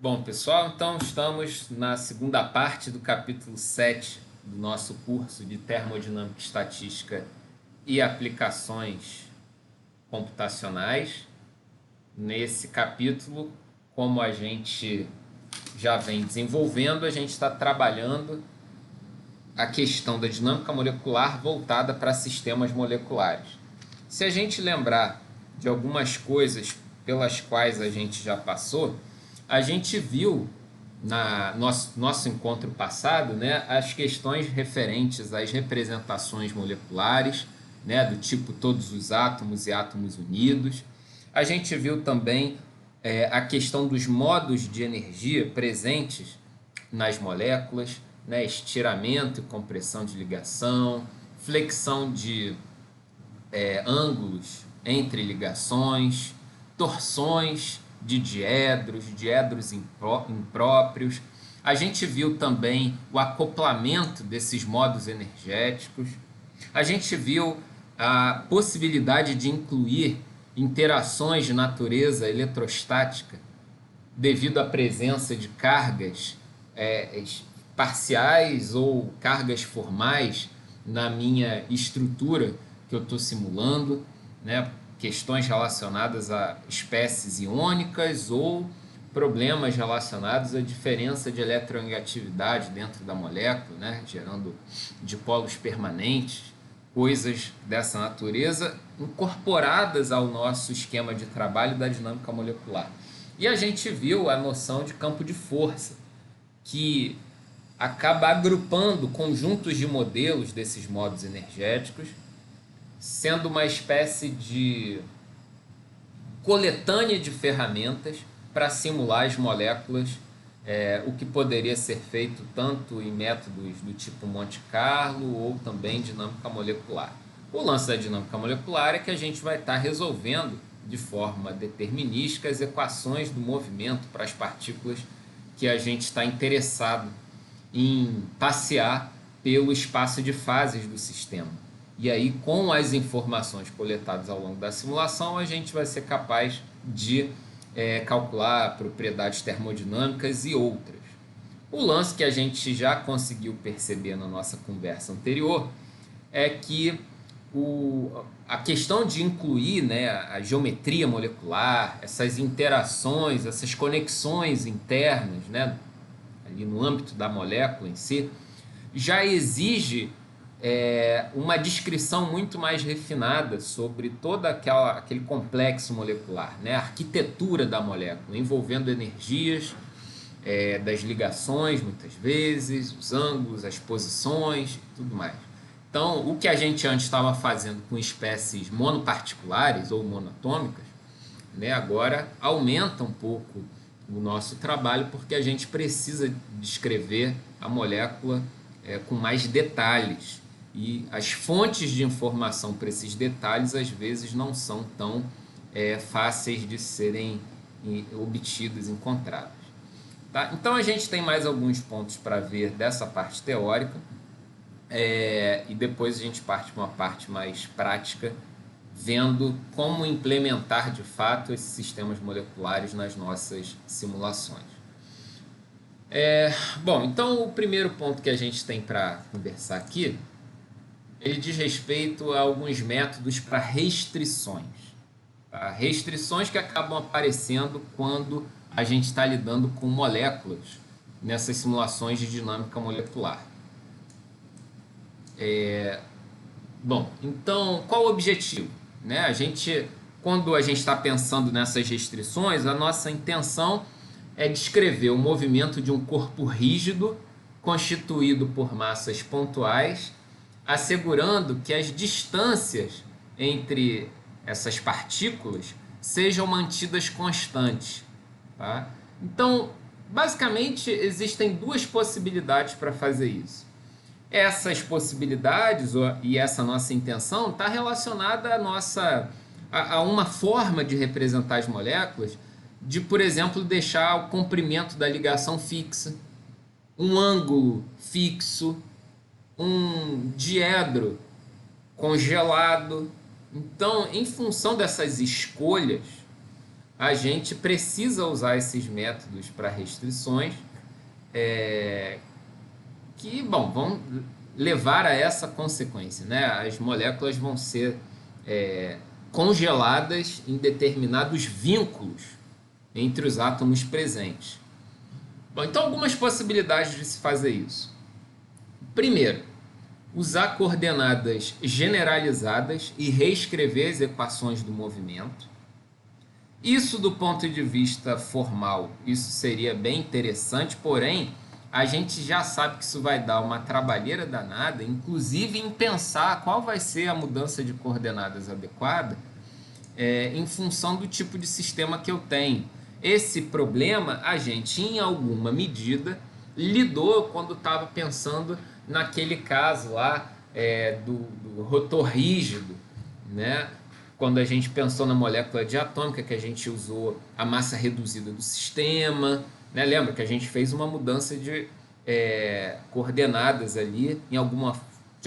Bom, pessoal, então estamos na segunda parte do capítulo 7 do nosso curso de Termodinâmica e Estatística e Aplicações Computacionais. Nesse capítulo, como a gente já vem desenvolvendo, a gente está trabalhando a questão da dinâmica molecular voltada para sistemas moleculares. Se a gente lembrar de algumas coisas pelas quais a gente já passou, a gente viu na nosso encontro passado, né, as questões referentes às representações moleculares, né, do tipo todos os átomos e átomos unidos. A gente viu também a questão dos modos de energia presentes nas moléculas, né, estiramento e compressão de ligação, flexão de ângulos entre ligações, torções de diedros impróprios. A gente viu também o acoplamento desses modos energéticos. A gente viu a possibilidade de incluir interações de natureza eletrostática devido à presença de cargas parciais ou cargas formais na minha estrutura que eu estou simulando, né? Questões relacionadas a espécies iônicas ou problemas relacionados à diferença de eletronegatividade dentro da molécula, né? Gerando dipolos permanentes, coisas dessa natureza incorporadas ao nosso esquema de trabalho da dinâmica molecular. E a gente viu a noção de campo de força, que acaba agrupando conjuntos de modelos desses modos energéticos, sendo uma espécie de coletânea de ferramentas para simular as moléculas, o que poderia ser feito tanto em métodos do tipo Monte Carlo ou também dinâmica molecular. O lance da dinâmica molecular é que a gente vai estar resolvendo de forma determinística as equações do movimento para as partículas que a gente está interessado em passear pelo espaço de fases do sistema. E aí, com as informações coletadas ao longo da simulação, a gente vai ser capaz de calcular propriedades termodinâmicas e outras. O lance que a gente já conseguiu perceber na nossa conversa anterior é que a questão de incluir, né, a geometria molecular, essas interações, essas conexões internas, né, ali no âmbito da molécula em si, já exige uma descrição muito mais refinada sobre todo aquele complexo molecular, né? A arquitetura da molécula, envolvendo energias das ligações, muitas vezes, os ângulos, as posições e tudo mais. Então, o que a gente antes estava fazendo com espécies monoparticulares ou monatômicas, né, agora aumenta um pouco o nosso trabalho, porque a gente precisa descrever a molécula com mais detalhes. E as fontes de informação para esses detalhes, às vezes, não são tão fáceis de serem obtidas, encontradas. Tá? Então, a gente tem mais alguns pontos para ver dessa parte teórica, e depois a gente parte para uma parte mais prática, vendo como implementar de fato esses sistemas moleculares nas nossas simulações. Bom, então o primeiro ponto que a gente tem para conversar aqui, ele diz respeito a alguns métodos para restrições. Tá? Restrições que acabam aparecendo quando a gente está lidando com moléculas nessas simulações de dinâmica molecular. Bom, então qual o objetivo? Né? Quando a gente está pensando nessas restrições, a nossa intenção é descrever o movimento de um corpo rígido constituído por massas pontuais, assegurando que as distâncias entre essas partículas sejam mantidas constantes. Tá? Então, basicamente, existem duas possibilidades para fazer isso. Essas possibilidades e essa nossa intenção está relacionada a uma forma de representar as moléculas, de, por exemplo, deixar o comprimento da ligação fixa, um ângulo fixo, um diedro congelado. Então, em função dessas escolhas, a gente precisa usar esses métodos para restrições que, bom, vão levar a essa consequência, né? As moléculas vão ser congeladas em determinados vínculos entre os átomos presentes. Bom, então algumas possibilidades de se fazer isso. Primeiro, usar coordenadas generalizadas e reescrever as equações do movimento. Isso do ponto de vista formal, isso seria bem interessante, porém, a gente já sabe que isso vai dar uma trabalheira danada, inclusive em pensar qual vai ser a mudança de coordenadas adequada em função do tipo de sistema que eu tenho. Esse problema a gente, em alguma medida, lidou quando estava pensando naquele caso lá do rotor rígido, né? Quando a gente pensou na molécula diatômica, que a gente usou a massa reduzida do sistema, né? Lembra que a gente fez uma mudança de coordenadas ali, de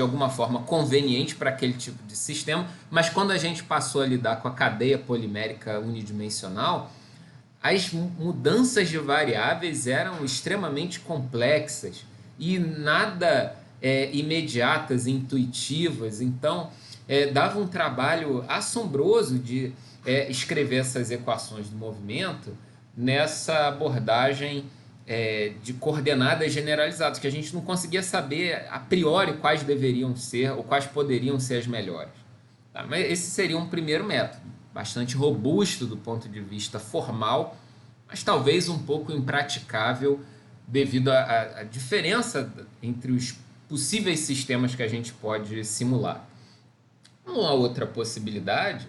alguma forma conveniente para aquele tipo de sistema, mas quando a gente passou a lidar com a cadeia polimérica unidimensional, as mudanças de variáveis eram extremamente complexas e nada imediatas e intuitivas, então dava um trabalho assombroso de escrever essas equações do movimento nessa abordagem de coordenadas generalizadas, que a gente não conseguia saber a priori quais deveriam ser ou quais poderiam ser as melhores. Tá? Mas esse seria um primeiro método, bastante robusto do ponto de vista formal, mas talvez um pouco impraticável devido à diferença entre os possíveis sistemas que a gente pode simular. Uma outra possibilidade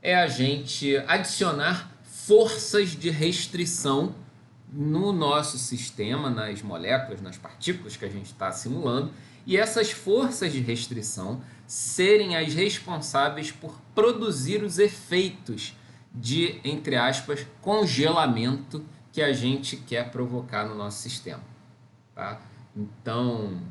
é a gente adicionar forças de restrição no nosso sistema, nas moléculas, nas partículas que a gente está simulando, e essas forças de restrição serem as responsáveis por produzir os efeitos de, entre aspas, congelamento que a gente quer provocar no nosso sistema. Tá? Então,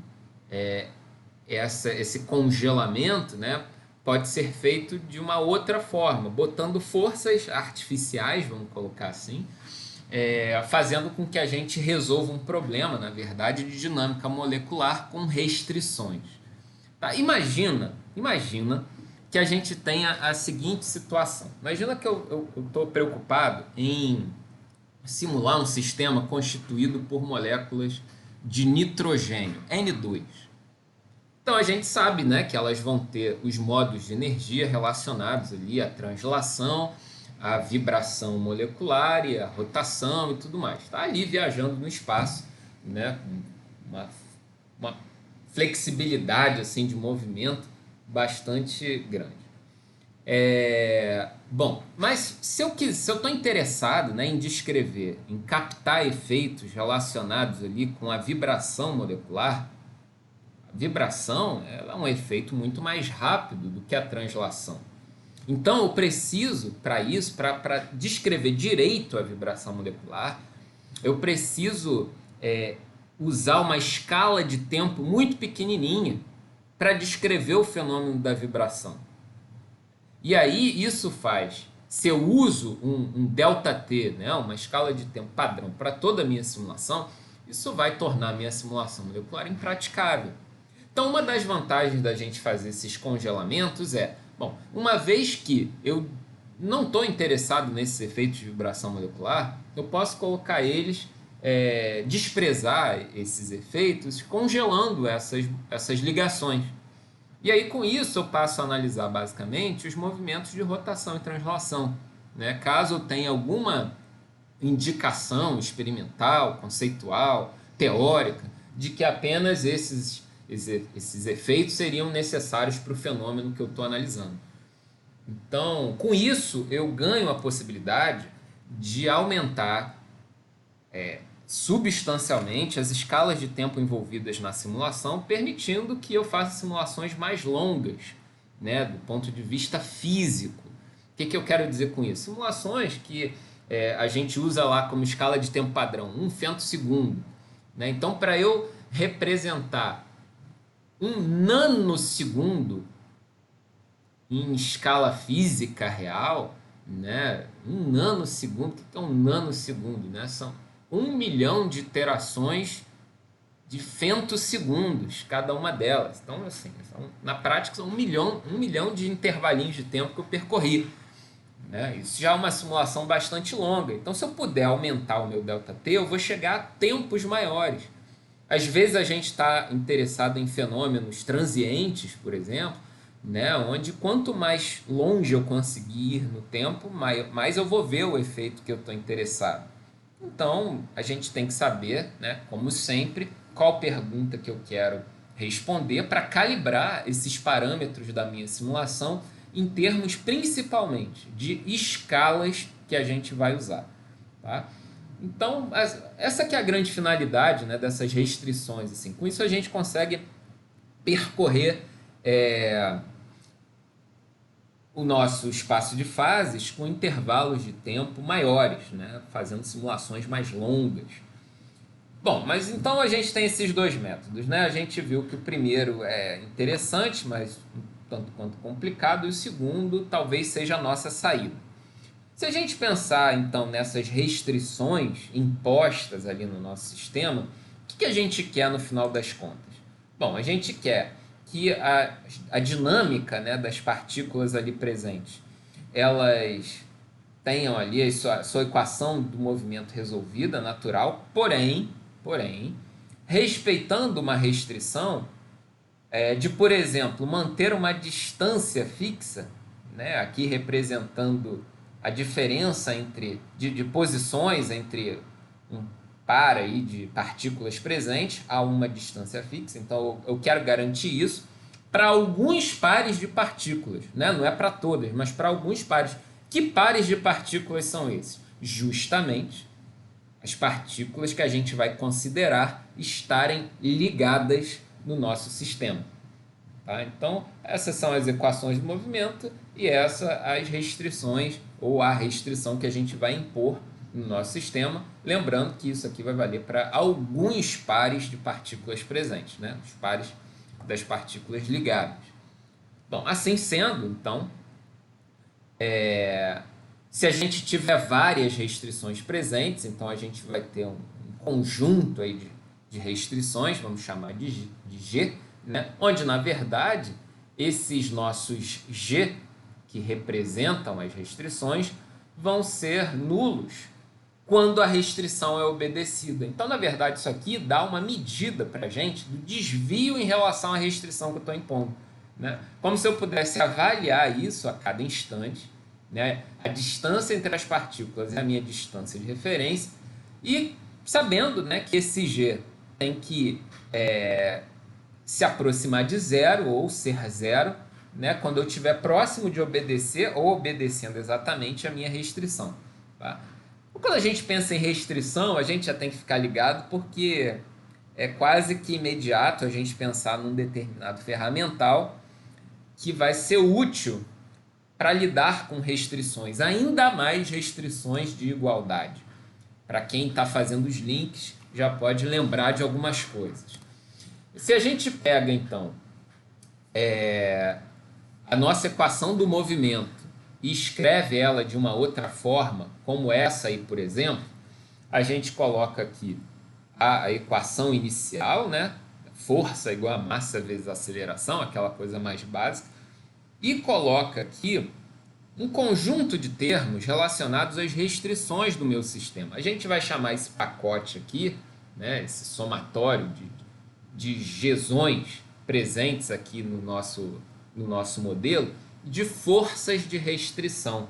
esse congelamento, né, pode ser feito de uma outra forma, botando forças artificiais, vamos colocar assim, fazendo com que a gente resolva um problema, na verdade, de dinâmica molecular com restrições. Tá? Imagina que a gente tenha a seguinte situação. Imagina que eu estou preocupado em simular um sistema constituído por moléculas de nitrogênio, N2. Então a gente sabe, né, que elas vão ter os modos de energia relacionados ali à translação, à vibração molecular e à rotação e tudo mais. Está ali viajando no espaço, né, uma flexibilidade assim, de movimento bastante grande. Bom, mas se eu estou interessado, né, em descrever, em captar efeitos relacionados ali com a vibração molecular, a vibração ela é um efeito muito mais rápido do que a translação. Então eu preciso, para isso, para descrever direito a vibração molecular, eu preciso usar uma escala de tempo muito pequenininha para descrever o fenômeno da vibração. E aí isso faz, se eu uso um ΔT, né, uma escala de tempo padrão para toda a minha simulação, isso vai tornar a minha simulação molecular impraticável. Então uma das vantagens da gente fazer esses congelamentos bom, uma vez que eu não estou interessado nesses efeitos de vibração molecular, eu posso colocar eles, desprezar esses efeitos, congelando essas ligações. E aí, com isso, eu passo a analisar basicamente os movimentos de rotação e translação. Né? Caso eu tenha alguma indicação experimental, conceitual, teórica, de que apenas esses efeitos seriam necessários para o fenômeno que eu estou analisando. Então, com isso, eu ganho a possibilidade de aumentar substancialmente as escalas de tempo envolvidas na simulação, permitindo que eu faça simulações mais longas, né, do ponto de vista físico. O que eu quero dizer com isso? Simulações que a gente usa lá como escala de tempo padrão, 1 femtosegundo. Né? Então, para eu representar 1 nanossegundo em escala física real, né? Um nanosegundo, o que é um nanosegundo, né? São 1 milhão de iterações de femtosegundos, cada uma delas. Então, assim, na prática, são 1 milhão de intervalinhos de tempo que eu percorri, né? Isso já é uma simulação bastante longa. Então, se eu puder aumentar o meu ΔT, eu vou chegar a tempos maiores. Às vezes a gente está interessado em fenômenos transientes, por exemplo, né? Onde quanto mais longe eu conseguir ir no tempo, mais eu vou ver o efeito que eu estou interessado. Então, a gente tem que saber, né, como sempre, qual pergunta que eu quero responder para calibrar esses parâmetros da minha simulação em termos principalmente de escalas que a gente vai usar. Tá? Então, essa que é a grande finalidade, né, dessas restrições. Assim. Com isso, a gente consegue percorrer o nosso espaço de fases com intervalos de tempo maiores, né, fazendo simulações mais longas. Bom, mas então a gente tem esses dois métodos, né? A gente viu que o primeiro é interessante, mas um tanto quanto complicado, e o segundo talvez seja a nossa saída. Se a gente pensar então nessas restrições impostas ali no nosso sistema, o que a gente quer no final das contas? Bom, a gente quer que a dinâmica, né, das partículas ali presentes, elas tenham ali a sua equação do movimento resolvida, natural, porém, respeitando uma restrição de, por exemplo, manter uma distância fixa, né, aqui representando a diferença de posições entre um par aí de partículas presentes a uma distância fixa. Então, eu quero garantir isso para alguns pares de partículas, né? Não é para todas, mas para alguns pares. Que pares de partículas são esses? Justamente as partículas que a gente vai considerar estarem ligadas no nosso sistema. Tá? Então, essas são as equações do movimento e essas as restrições ou a restrição que a gente vai impor no nosso sistema. Lembrando que isso aqui vai valer para alguns pares de partículas presentes, né? Os pares das partículas ligadas. Bom, assim sendo, então, se a gente tiver várias restrições presentes, então a gente vai ter um conjunto aí de restrições, vamos chamar de G, né? Onde, na verdade, esses nossos G, que representam as restrições, vão ser nulos quando a restrição é obedecida. Então, na verdade, isso aqui dá uma medida para a gente do desvio em relação à restrição que eu estou impondo. Né? Como se eu pudesse avaliar isso a cada instante, né? A distância entre as partículas é a minha distância de referência, e sabendo, né, que esse G tem que se aproximar de zero ou ser zero, né, quando eu estiver próximo de obedecer ou obedecendo exatamente a minha restrição. Tá? Quando a gente pensa em restrição, a gente já tem que ficar ligado, porque é quase que imediato a gente pensar num determinado ferramental que vai ser útil para lidar com restrições, ainda mais restrições de igualdade. Para quem está fazendo os links, já pode lembrar de algumas coisas. Se a gente pega, então, a nossa equação do movimento e escreve ela de uma outra forma, como essa aí, por exemplo, a gente coloca aqui a equação inicial, né? Força igual a massa vezes aceleração, aquela coisa mais básica, e coloca aqui um conjunto de termos relacionados às restrições do meu sistema. A gente vai chamar esse pacote aqui, né, esse somatório de Gzões presentes aqui no nosso modelo, de forças de restrição.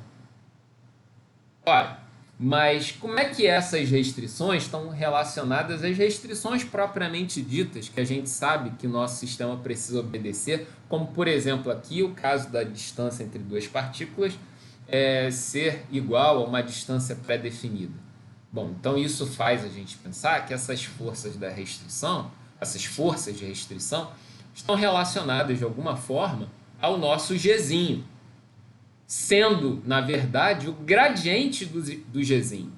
Ora, mas como é que essas restrições estão relacionadas às restrições propriamente ditas, que a gente sabe que o nosso sistema precisa obedecer, como, por exemplo, aqui o caso da distância entre duas partículas ser igual a uma distância pré-definida? Bom, então isso faz a gente pensar que essas forças da restrição, essas forças de restrição, estão relacionadas de alguma forma ao nosso Gzinho, sendo, na verdade, o gradiente do Gzinho.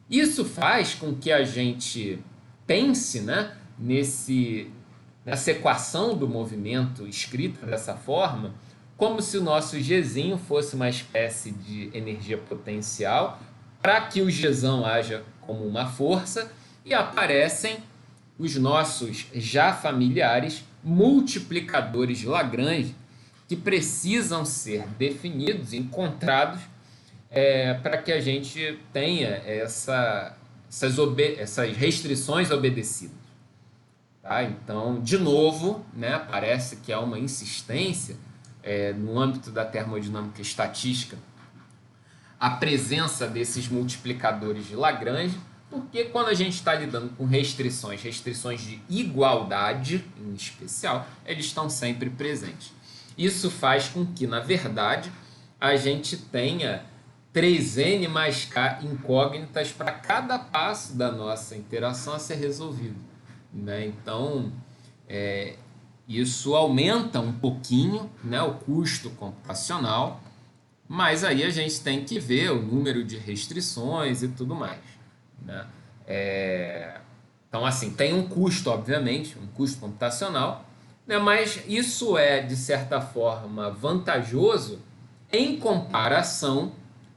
Isso faz com que a gente pense, né, nessa equação do movimento escrita dessa forma, como se o nosso Gzinho fosse uma espécie de energia potencial, para que o Gzão haja como uma força, e aparecem os nossos já familiares multiplicadores de Lagrange, que precisam ser definidos, encontrados, para que a gente tenha essas restrições obedecidas. Tá? Então, de novo, né, parece que há uma insistência no âmbito da termodinâmica estatística, a presença desses multiplicadores de Lagrange, porque quando a gente está lidando com restrições de igualdade em especial, eles estão sempre presentes. Isso faz com que, na verdade, a gente tenha 3n mais k incógnitas para cada passo da nossa interação a ser resolvido. Né? Então, isso aumenta um pouquinho, né, o custo computacional, mas aí a gente tem que ver o número de restrições e tudo mais. Né? Então, assim, tem um custo, obviamente, um custo computacional, né, mas isso é, de certa forma, vantajoso em comparação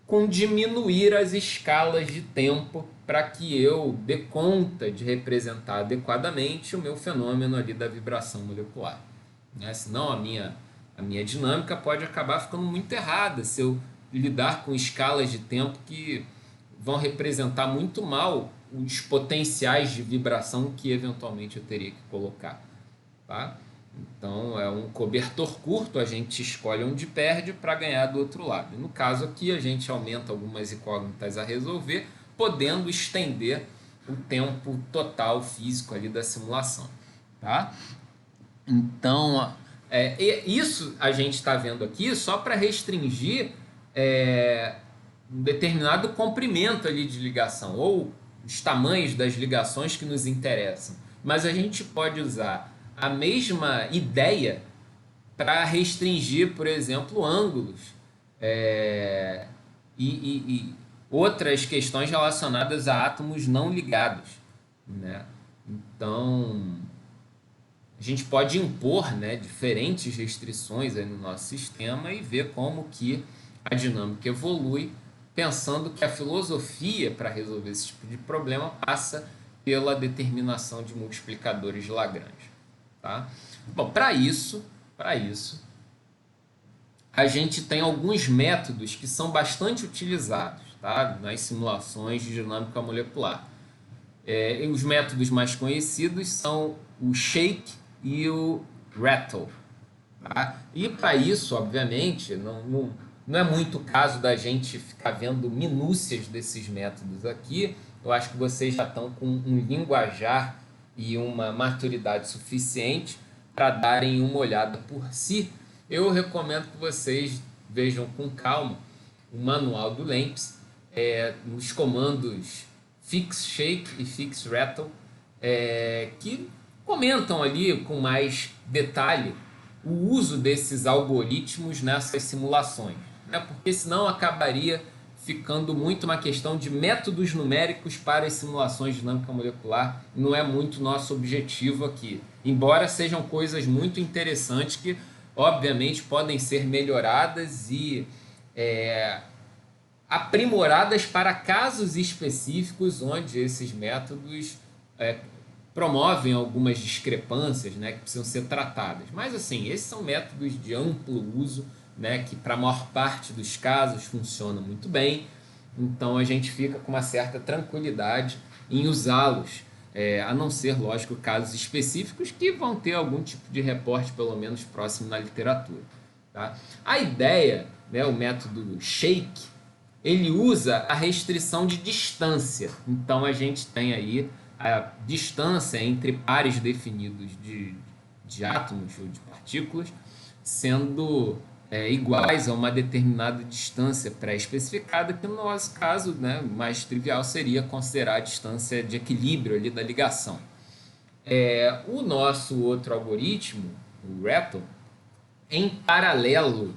com diminuir as escalas de tempo para que eu dê conta de representar adequadamente o meu fenômeno ali da vibração molecular. Né? Senão a minha dinâmica pode acabar ficando muito errada se eu lidar com escalas de tempo que vão representar muito mal os potenciais de vibração que eventualmente eu teria que colocar. Tá? Então é um cobertor curto, a gente escolhe onde perde para ganhar do outro lado. E no caso aqui a gente aumenta algumas incógnitas a resolver, podendo estender o tempo total físico ali da simulação. Tá? Então, isso a gente está vendo aqui só para restringir um determinado comprimento ali de ligação, ou os tamanhos das ligações que nos interessam. Mas a gente pode usar a mesma ideia para restringir, por exemplo, ângulos e outras questões relacionadas a átomos não ligados. Né? Então, a gente pode impor, né, diferentes restrições aí no nosso sistema e ver como que a dinâmica evolui, pensando que a filosofia para resolver esse tipo de problema passa pela determinação de multiplicadores de Lagrange. Tá? Bom, para isso, a gente tem alguns métodos que são bastante utilizados, tá, nas simulações de dinâmica molecular. Os métodos mais conhecidos são o shake e o rattle. Tá? E para isso, obviamente, não é muito caso da gente ficar vendo minúcias desses métodos aqui. Eu acho que vocês já estão com um linguajar e uma maturidade suficiente para darem uma olhada por si. Eu recomendo que vocês vejam com calma o manual do LAMMPS, nos comandos fix shake e fix rattle, que comentam ali com mais detalhe o uso desses algoritmos nessas simulações, né? Porque senão acabaria ficando muito uma questão de métodos numéricos para as simulações de dinâmica molecular. Não é muito nosso objetivo aqui, embora sejam coisas muito interessantes que obviamente podem ser melhoradas e aprimoradas para casos específicos onde esses métodos promovem algumas discrepâncias, né, que precisam ser tratadas. Mas assim, esses são métodos de amplo uso, né, que para a maior parte dos casos funcionam muito bem. Então a gente fica com uma certa tranquilidade em usá-los, a não ser, lógico, casos específicos que vão ter algum tipo de reporte pelo menos próximo na literatura. Tá? A ideia, né, o método shake, ele usa a restrição de distância. Então a gente tem aí a distância entre pares definidos de átomos ou de partículas sendo iguais a uma determinada distância pré-especificada, que no nosso caso, né, mais trivial seria considerar a distância de equilíbrio ali da ligação. O nosso outro algoritmo, o rattle, em paralelo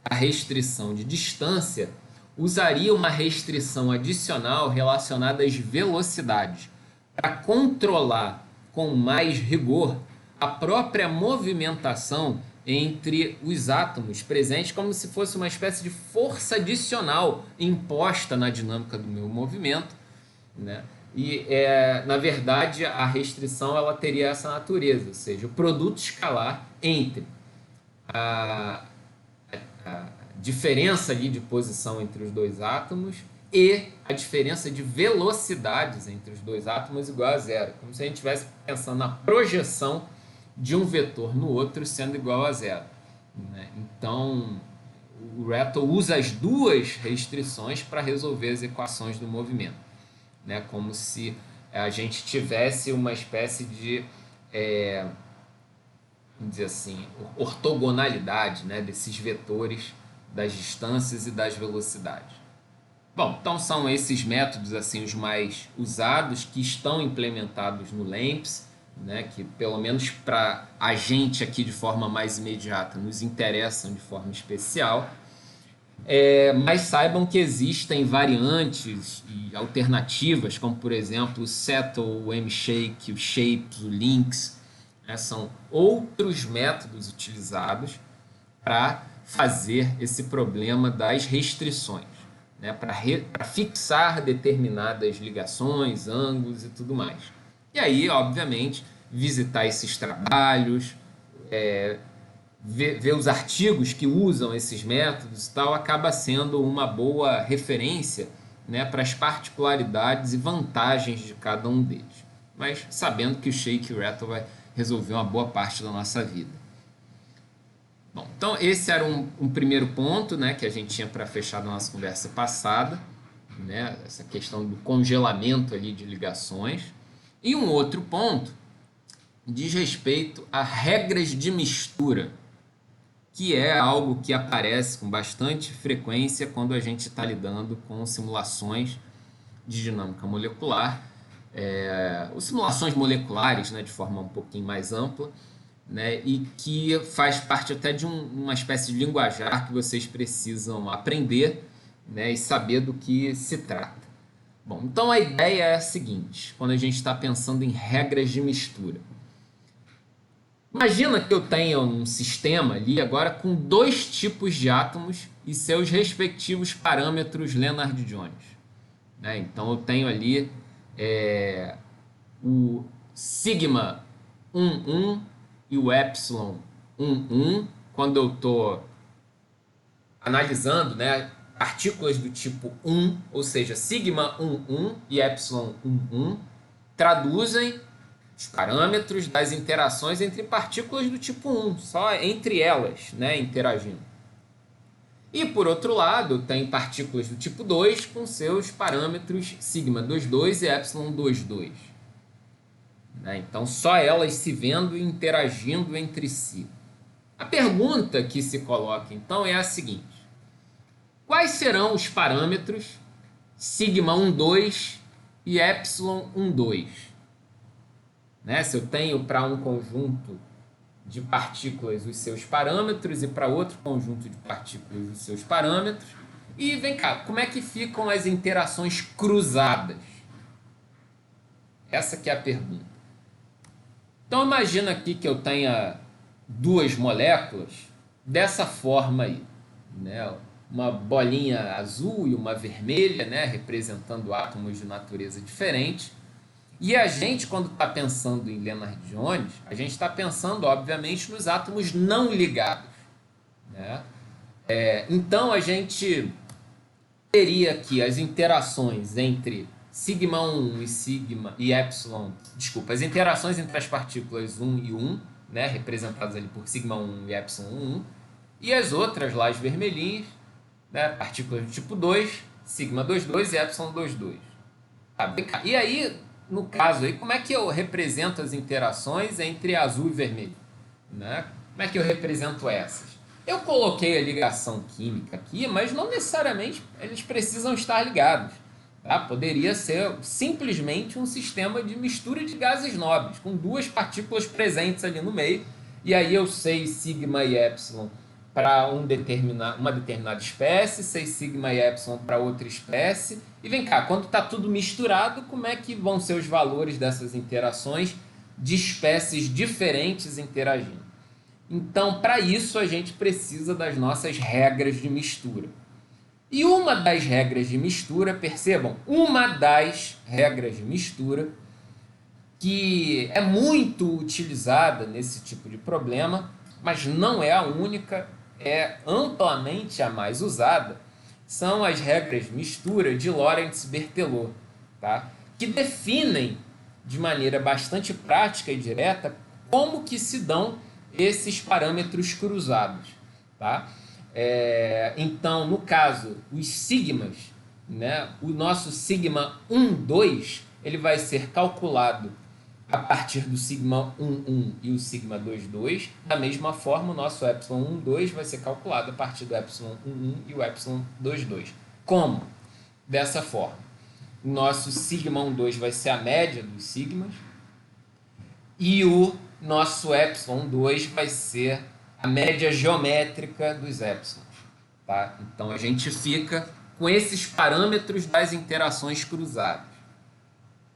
à restrição de distância, usaria uma restrição adicional relacionada às velocidades para controlar com mais rigor a própria movimentação entre os átomos presentes, como se fosse uma espécie de força adicional imposta na dinâmica do meu movimento, né? E, na verdade, a restrição ela teria essa natureza, ou seja, o produto escalar entre a, a diferença ali de posição entre os dois átomos e a diferença de velocidades entre os dois átomos igual a zero, como se a gente estivesse pensando na projeção de um vetor no outro sendo igual a zero, né? Então, o Rattle usa as duas restrições para resolver as equações do movimento, né? Como se a gente tivesse uma espécie de, vamos dizer assim, ortogonalidade, né, desses vetores das distâncias e das velocidades. Bom, então são esses métodos assim os mais usados que estão implementados no LAMMPS, né, que pelo menos para a gente aqui de forma mais imediata nos interessam de forma especial. Mas saibam que existem variantes e alternativas, como por exemplo o Settle, o M-Shake, o Shapes, o Links, né, são outros métodos utilizados para fazer esse problema das restrições, né, para fixar determinadas ligações, ângulos e tudo mais. E aí, obviamente, visitar esses trabalhos, ver os artigos que usam esses métodos e tal, acaba sendo uma boa referência, né, para as particularidades e vantagens de cada um deles. Mas sabendo que o Shake e o Rattle vai resolver uma boa parte da nossa vida. Bom, então esse era um primeiro ponto, né, que a gente tinha para fechar na nossa conversa passada, né, essa questão do congelamento ali de ligações. E um outro ponto diz respeito a regras de mistura, que é algo que aparece com bastante frequência quando a gente está lidando com simulações de dinâmica molecular, ou simulações moleculares, né, de forma um pouquinho mais ampla, né, e que faz parte até de uma espécie de linguajar que vocês precisam aprender, né, e saber do que se trata. Bom, então a ideia é a seguinte, quando a gente está pensando em regras de mistura. Imagina que eu tenha um sistema ali agora com dois tipos de átomos e seus respectivos parâmetros Lennard-Jones, né? Então eu tenho ali o sigma 1,1 e o epsilon 1,1 quando eu estou analisando, né, partículas do tipo 1, ou seja, sigma 1,1 e epsilon 1,1 traduzem os parâmetros das interações entre partículas do tipo 1, só entre elas, né, interagindo. E por outro lado, tem partículas do tipo 2 com seus parâmetros sigma 2,2 e epsilon 2,2. Né? Então, só elas se vendo e interagindo entre si. A pergunta que se coloca, então, é a seguinte. Quais serão os parâmetros sigma 1,2 e epsilon 1,2? Né? Se eu tenho para um conjunto de partículas os seus parâmetros e para outro conjunto de partículas os seus parâmetros. E vem cá, como é que ficam as interações cruzadas? Essa que é a pergunta. Então imagina aqui que eu tenha duas moléculas dessa forma aí, né? Uma bolinha azul e uma vermelha, né? Representando átomos de natureza diferente. E a gente, quando está pensando em Lennard-Jones, a gente está pensando, obviamente, nos átomos não ligados, né? Então, a gente teria aqui as interações entre sigma 1 e epsilon, desculpa, as interações entre as partículas 1 e 1, né, representadas ali por sigma 1 e epsilon 1, e as outras lá, as vermelhinhas, né, partículas do tipo 2, sigma 2,2 e epsilon 2,2. Tá, e aí, no caso aí, como é que eu represento as interações entre azul e vermelho? Né? Como é que eu represento essas? Eu coloquei a ligação química aqui, mas não necessariamente eles precisam estar ligados. Tá? Poderia ser simplesmente um sistema de mistura de gases nobres, com duas partículas presentes ali no meio, e aí eu sei sigma e epsilon para uma determinada espécie, sei sigma e epsilon para outra espécie. E vem cá, quando está tudo misturado, como é que vão ser os valores dessas interações de espécies diferentes interagindo? Então, para isso, a gente precisa das nossas regras de mistura. E uma das regras de mistura, percebam, uma das regras de mistura que é muito utilizada nesse tipo de problema, mas não é a única, é amplamente a mais usada, são as regras de mistura de Lorentz-Berthelot, tá? Que definem de maneira bastante prática e direta como que se dão esses parâmetros cruzados, tá? Então, no caso, os sigmas, né, o nosso sigma 1, 2, ele vai ser calculado a partir do sigma 1, 1 e o sigma 2, 2. Da mesma forma, o nosso epsilon 1, 2 vai ser calculado a partir do epsilon 1, 1 e o epsilon 2, 2. Como? Dessa forma. O nosso sigma 1, 2 vai ser a média dos sigmas e o nosso epsilon 2 vai ser a média geométrica dos epsilons. Tá? Então, a gente fica com esses parâmetros das interações cruzadas.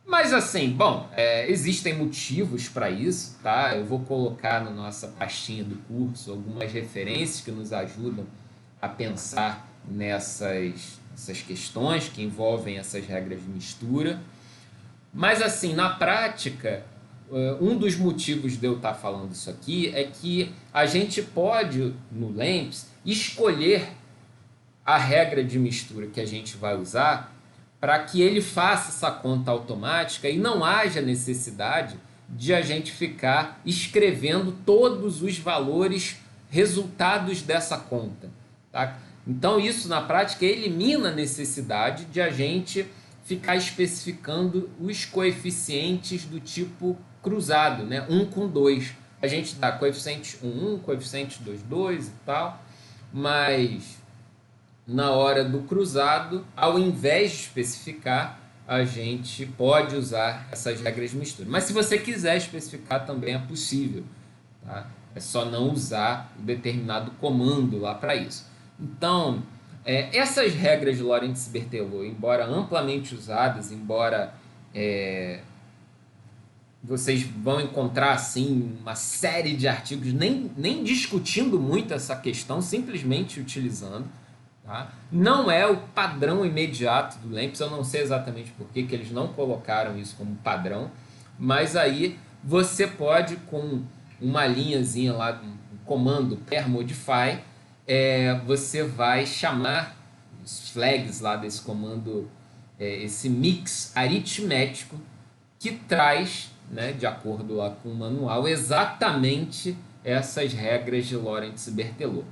Mas assim, bom, existem motivos para isso, tá? Eu vou colocar na nossa pastinha do curso algumas referências que nos ajudam a pensar nessas questões que envolvem essas regras de mistura. Mas assim, na prática, um dos motivos de eu estar falando isso aqui é que a gente pode, no LEMPS, escolher a regra de mistura que a gente vai usar para que ele faça essa conta automática e não haja necessidade de a gente ficar escrevendo todos os valores resultados dessa conta, tá? Então isso na prática elimina a necessidade de a gente ficar especificando os coeficientes do tipo cruzado, né? 1 com 2. A gente dá coeficiente 1, 1, coeficiente 2, 2 e tal, mas na hora do cruzado, ao invés de especificar, a gente pode usar essas regras de mistura. Mas se você quiser especificar, também é possível, tá? É só não usar um determinado comando lá para isso. Então, essas regras de Lorentz-Berthelot, embora amplamente usadas, embora vocês vão encontrar assim uma série de artigos nem discutindo muito essa questão, simplesmente utilizando. Tá? Não é o padrão imediato do LEMPS, eu não sei exatamente por que eles não colocaram isso como padrão, mas aí você pode, com uma linhazinha lá, um comando pair modify, você vai chamar os flags lá desse comando, esse mix aritmético que traz, né, de acordo lá com o manual, exatamente essas regras de Lorentz-Berthelot.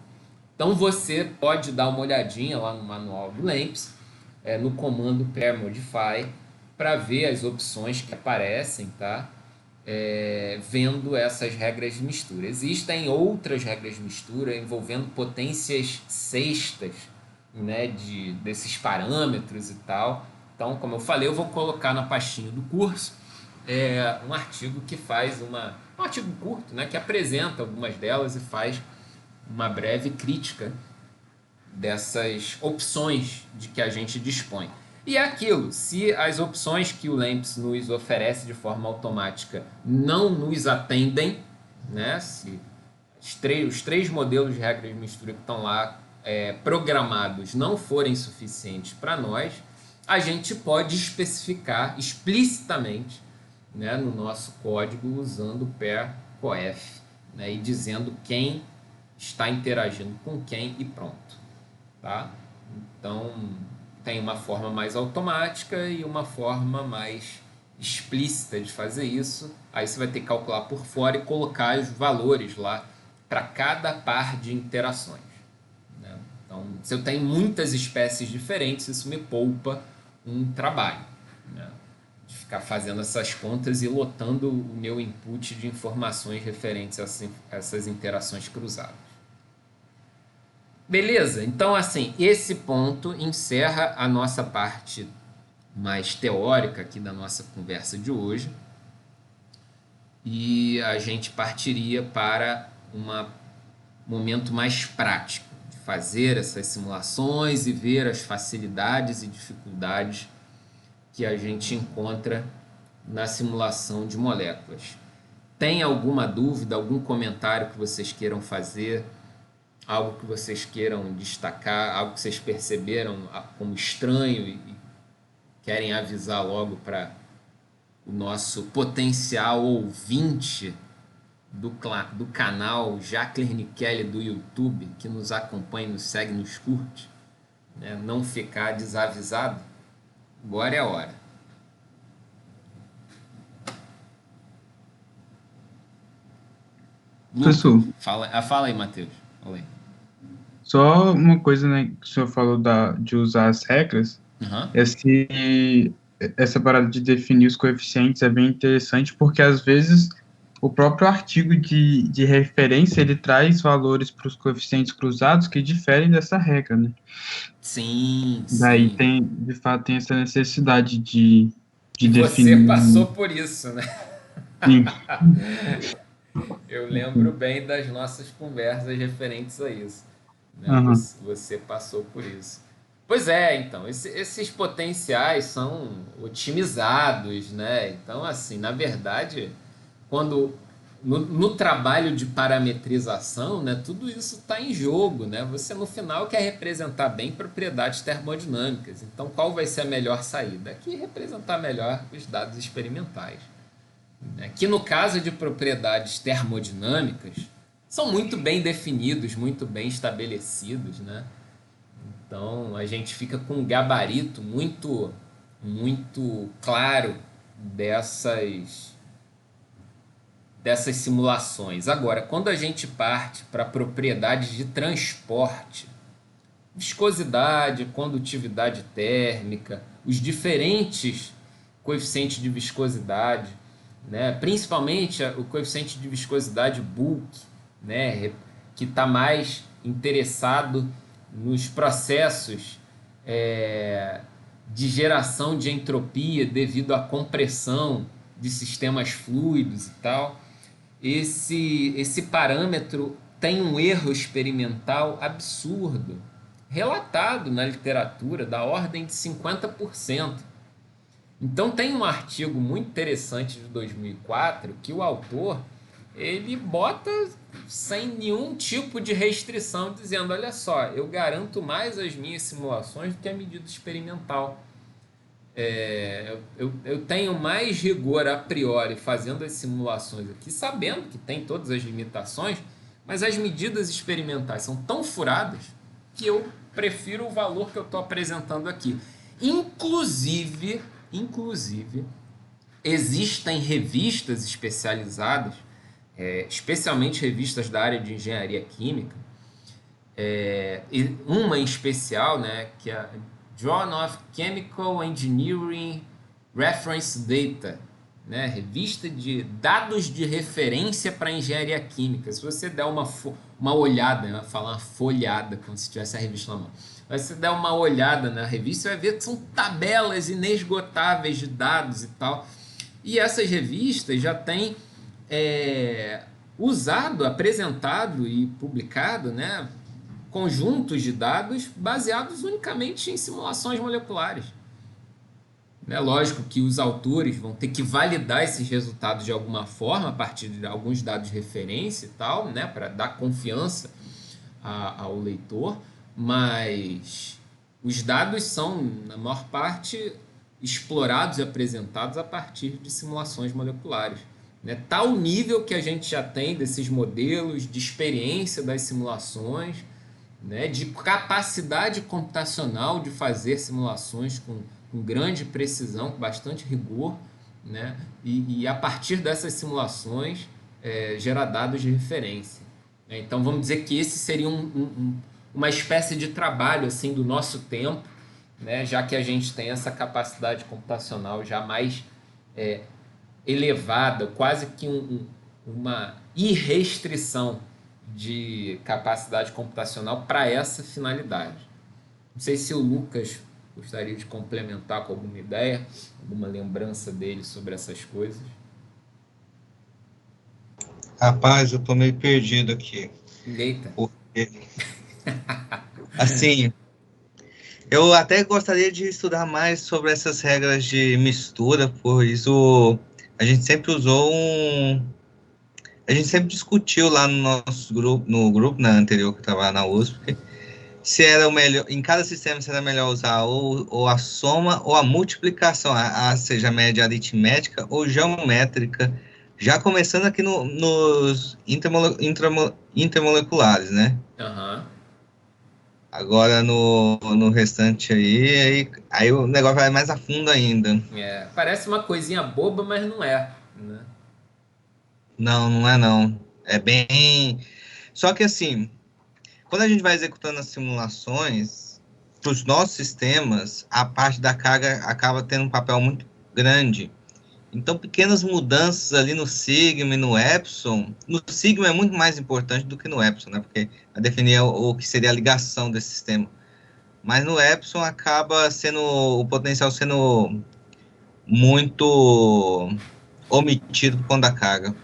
Então você pode dar uma olhadinha lá no manual do LEMPS, no comando pair modify, para ver as opções que aparecem, tá? Vendo essas regras de mistura. Existem outras regras de mistura envolvendo potências sextas, né, desses parâmetros e tal. Então, como eu falei, eu vou colocar na pastinha do curso um artigo que faz um artigo curto, né, que apresenta algumas delas e faz uma breve crítica dessas opções de que a gente dispõe. E é aquilo, se as opções que o LEMPS nos oferece de forma automática não nos atendem, né, se os três modelos de regra de mistura que estão lá programados não forem suficientes para nós, a gente pode especificar explicitamente, né, no nosso código usando o pair coef, né, e dizendo quem está interagindo com quem e pronto, tá? Então tem uma forma mais automática e uma forma mais explícita de fazer isso. Aí você vai ter que calcular por fora e colocar os valores lá para cada par de interações, né? Então, se eu tenho muitas espécies diferentes, isso me poupa um trabalho, né, de ficar fazendo essas contas e lotando o meu input de informações referentes a essas interações cruzadas. Beleza? Então, assim, esse ponto encerra a nossa parte mais teórica aqui da nossa conversa de hoje. E a gente partiria para um momento mais prático, de fazer essas simulações e ver as facilidades e dificuldades que a gente encontra na simulação de moléculas. Tem alguma dúvida, algum comentário que vocês queiram fazer? Algo que vocês queiram destacar? Algo que vocês perceberam como estranho e querem avisar logo para o nosso potencial ouvinte do canal Jacqueline Kelly do YouTube, que nos acompanha, nos segue, nos curte, né? Não ficar desavisado? Agora é a hora. Lucas, Professor, fala aí, Matheus. Fala aí. só uma coisa, né, que o senhor falou de usar as regras, Aham. essa parada de definir os coeficientes é bem interessante, porque às vezes o próprio artigo de referência, ele traz valores para os coeficientes cruzados que diferem dessa regra, né? Sim, Daí sim. tem, de fato, tem essa necessidade de E você definir, passou por isso, né? sim, Eu lembro bem das nossas conversas referentes a isso, né? aham, Você passou por isso. Pois é, então, esses potenciais são otimizados, né? Então, assim, na verdade, quando no trabalho de parametrização, né, tudo isso está em jogo, né? Você no final quer representar bem propriedades termodinâmicas. Então, qual vai ser a melhor saída? Aqui representar melhor os dados experimentais, né? Que no caso de propriedades termodinâmicas são muito bem definidos, muito bem estabelecidos, né? Então a gente fica com um gabarito muito claro dessas simulações. Agora, quando a gente parte para propriedades de transporte, viscosidade, condutividade térmica, os diferentes coeficientes de viscosidade, né? Principalmente o coeficiente de viscosidade bulk, né? Que está mais interessado nos processos é, de geração de entropia devido à compressão de sistemas fluidos e tal. Esse parâmetro tem um erro experimental absurdo, relatado na literatura, da ordem de 50%. Então tem um artigo muito interessante de 2004 que o autor ele bota sem nenhum tipo de restrição, dizendo: olha só, eu garanto mais as minhas simulações do que a medida experimental. Eu tenho mais rigor a priori fazendo as simulações aqui, sabendo que tem todas as limitações, mas as medidas experimentais são tão furadas que eu prefiro o valor que eu estou apresentando aqui. Inclusive, existem revistas especializadas, especialmente revistas da área de engenharia química, uma em especial, né, que é a Journal of Chemical Engineering Reference Data, né, revista de dados de referência para engenharia química. Se você der uma olhada, eu ia falar uma folhada, como se tivesse a revista na mão. Mas se você der uma olhada na revista, você vai ver que são tabelas inesgotáveis de dados e tal. E essas revistas já têm usado, apresentado e publicado, né, conjuntos de dados baseados unicamente em simulações moleculares. É lógico que os autores vão ter que validar esses resultados de alguma forma, a partir de alguns dados de referência e tal, né, para dar confiança ao leitor, mas os dados são, na maior parte, explorados e apresentados a partir de simulações moleculares. Né? Tal nível que a gente já tem desses modelos, de experiência das simulações, né? De capacidade computacional de fazer simulações com grande precisão, com bastante rigor, né? E a partir dessas simulações gerar dados de referência. Então vamos dizer que esse seria uma espécie de trabalho assim do nosso tempo, né? Já que a gente tem essa capacidade computacional já mais elevada, quase que uma irrestrição de capacidade computacional para essa finalidade. Não sei se o Lucas gostaria de complementar com alguma ideia, alguma lembrança dele sobre essas coisas. Rapaz, eu tô meio perdido aqui. Eita. Porque, assim, eu até gostaria de estudar mais sobre essas regras de mistura, pois a gente sempre usou a gente sempre discutiu lá no nosso grupo, né, anterior que eu estava na USP, se era o melhor, em cada sistema se era melhor usar ou a soma ou a multiplicação, seja a média aritmética ou geométrica, já começando aqui nos intermoleculares, né? Aham. Agora no restante aí o negócio vai mais a fundo ainda. Parece uma coisinha boba, mas não é, né? Não, não é não. É bem. Só que assim, quando a gente vai executando as simulações, para os nossos sistemas, a parte da carga acaba tendo um papel muito grande. Então, pequenas mudanças ali no sigma e no epsilon, no sigma é muito mais importante do que no epsilon, né? Porque a definir o que seria a ligação desse sistema. Mas no epsilon acaba sendo o potencial sendo muito omitido por conta da carga,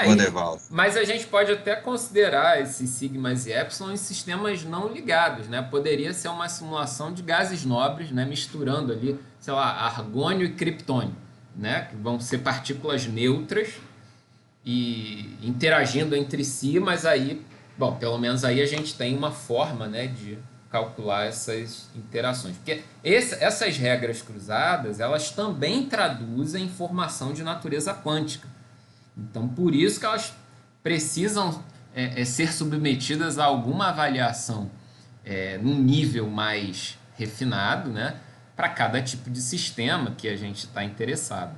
Van der Waals. Mas a gente pode até considerar esses sigmas e epsilon em sistemas não ligados, né? Poderia ser uma simulação de gases nobres, né? Misturando ali, sei lá, argônio e criptônio, né? Que vão ser partículas neutras e interagindo entre si, mas aí, bom, pelo menos aí a gente tem uma forma, né, de calcular essas interações. Porque essas regras cruzadas, elas também traduzem informação de natureza quântica. Então, por isso que elas precisam ser submetidas a alguma avaliação num nível mais refinado, né, para cada tipo de sistema que a gente está interessado.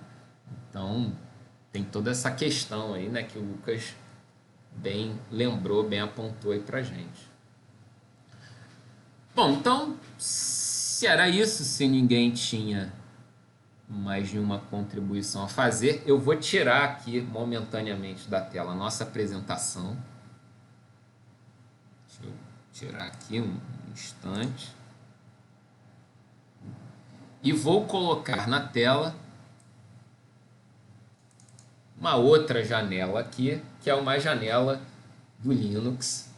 Então, tem toda essa questão aí, né, que o Lucas bem lembrou, bem apontou aí para gente. Bom, então, se era isso, se ninguém tinha mais nenhuma contribuição a fazer, eu vou tirar aqui momentaneamente da tela a nossa apresentação. Deixa eu tirar aqui um instante. E vou colocar na tela uma outra janela aqui, que é uma janela do Linux.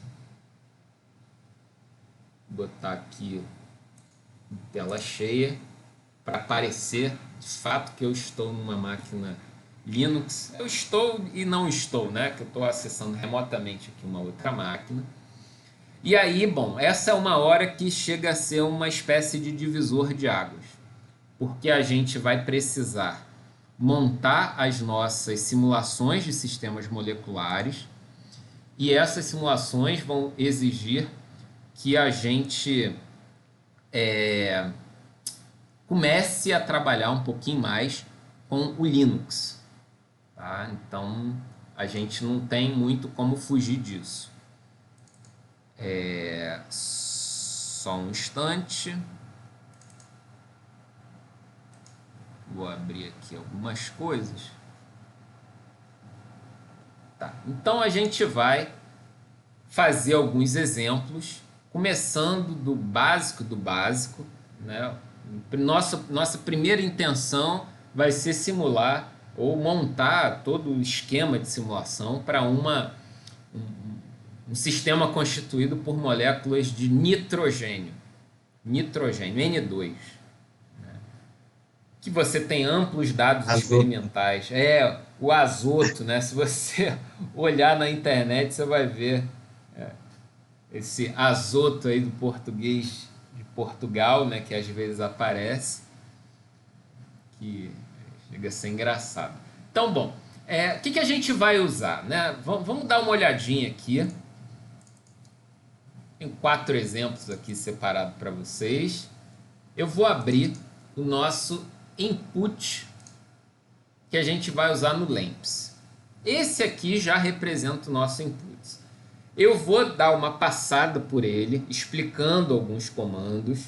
Vou botar aqui tela cheia para parecer de fato que eu estou numa máquina Linux. Eu estou e não estou, né? Que eu estou acessando remotamente aqui uma outra máquina. E aí, bom, essa é uma hora que chega a ser uma espécie de divisor de águas, porque a gente vai precisar montar as nossas simulações de sistemas moleculares e essas simulações vão exigir que a gente comece a trabalhar um pouquinho mais com o Linux. Tá? Então, a gente não tem muito como fugir disso. Só um instante. Vou abrir aqui algumas coisas. Tá. Então, a gente vai fazer alguns exemplos, começando do básico, né? Nossa primeira intenção vai ser simular ou montar todo o esquema de simulação para um sistema constituído por moléculas de nitrogênio, N2, né? Que você tem amplos dados experimentais. O azoto, né? Se você olhar na internet, você vai ver esse azoto aí do português de Portugal, né, que às vezes aparece, que chega a ser engraçado. Então, bom, o que a gente vai usar, né? Vamos dar uma olhadinha aqui. Tem 4 exemplos aqui separados para vocês. Eu vou abrir o nosso input que a gente vai usar no LAMMPS. Esse aqui já representa o nosso input. Eu vou dar uma passada por ele, explicando alguns comandos.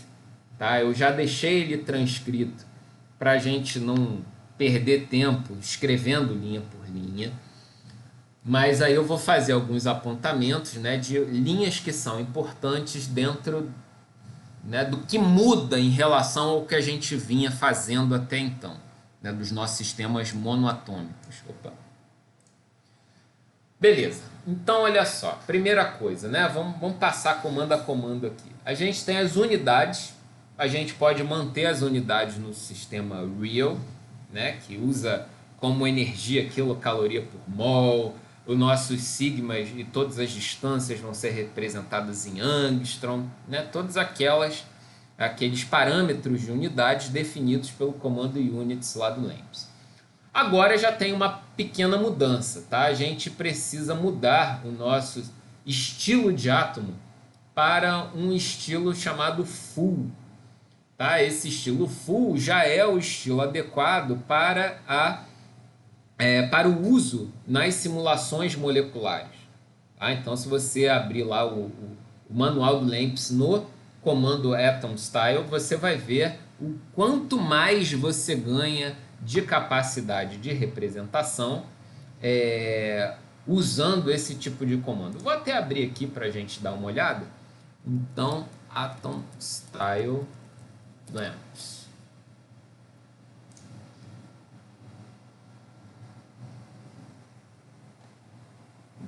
Tá? Eu já deixei ele transcrito para a gente não perder tempo escrevendo linha por linha. Mas aí eu vou fazer alguns apontamentos, né, de linhas que são importantes dentro, né, do que muda em relação ao que a gente vinha fazendo até então, né, dos nossos sistemas monoatômicos. Beleza, então olha só, primeira coisa, né, vamos passar comando a comando aqui. A gente tem as unidades, a gente pode manter as unidades no sistema real, né, que usa como energia quilocaloria por mol, os nossos sigmas e todas as distâncias vão ser representadas em angstrom, né? Todas aqueles parâmetros de unidades definidos pelo comando units lá do LAMMPS. Agora já tem uma pequena mudança, tá? A gente precisa mudar o nosso estilo de átomo para um estilo chamado full, tá? Esse estilo full já é o estilo adequado para o uso nas simulações moleculares, tá? Então, se você abrir lá o manual do LAMMPS no comando Atom Style, você vai ver o quanto mais você ganha de capacidade de representação usando esse tipo de comando. Vou até abrir aqui para a gente dar uma olhada. Então, Atom Style LAMMPS.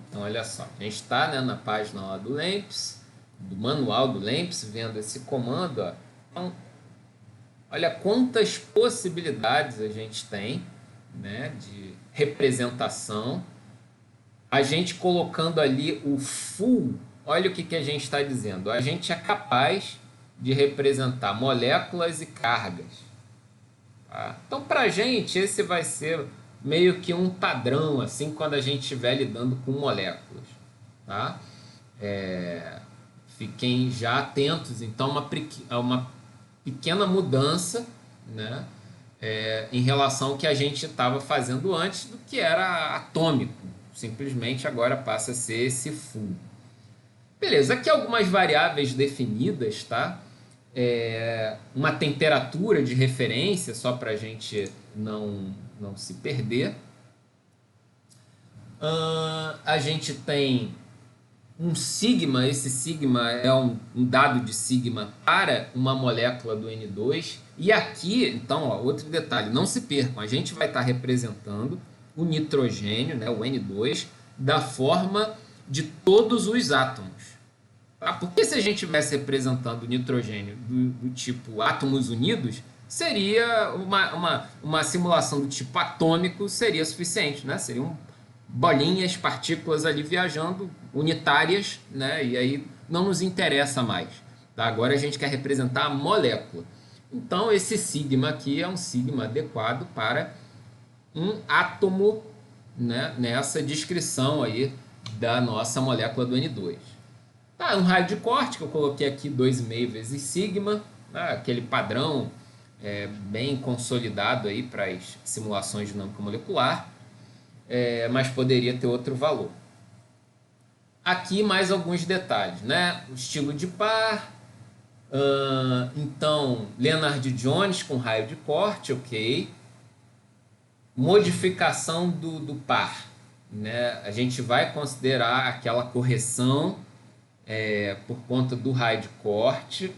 Então, olha só, a gente está, né, na página lá do LAMMPS, do manual do LAMMPS, vendo esse comando. Ó. Então, olha quantas possibilidades a gente tem, né, de representação. A gente colocando ali o full, olha o que a gente está dizendo. A gente é capaz de representar moléculas e cargas. Tá? Então, para a gente, esse vai ser meio que um padrão, assim, quando a gente estiver lidando com moléculas. Tá? Fiquem já atentos, então, uma pequena mudança, né, em relação ao que a gente estava fazendo antes, do que era atômico. Simplesmente agora passa a ser esse full. Beleza, aqui algumas variáveis definidas, tá? Uma temperatura de referência, só para a gente não se perder. A gente tem um sigma, esse sigma é um dado de sigma para uma molécula do N2. E aqui, então, ó, outro detalhe, não se percam, a gente vai estar representando o nitrogênio, né, o N2, da forma de todos os átomos. Tá? Porque se a gente estivesse representando o nitrogênio do tipo átomos unidos, seria uma simulação do tipo atômico, seria suficiente, né? Seriam bolinhas, partículas ali viajando, unitárias, né? E aí não nos interessa mais. Tá? Agora a gente quer representar a molécula. Então esse sigma aqui é um sigma adequado para um átomo, né, nessa descrição aí da nossa molécula do N2. Tá, um raio de corte que eu coloquei aqui 2,5 vezes sigma, né, aquele padrão bem consolidado aí para as simulações dinâmica molecular, mas poderia ter outro valor. Aqui mais alguns detalhes, né? O estilo de par, então Lennard Jones com raio de corte, ok. Modificação do par, né? A gente vai considerar aquela correção por conta do raio de corte,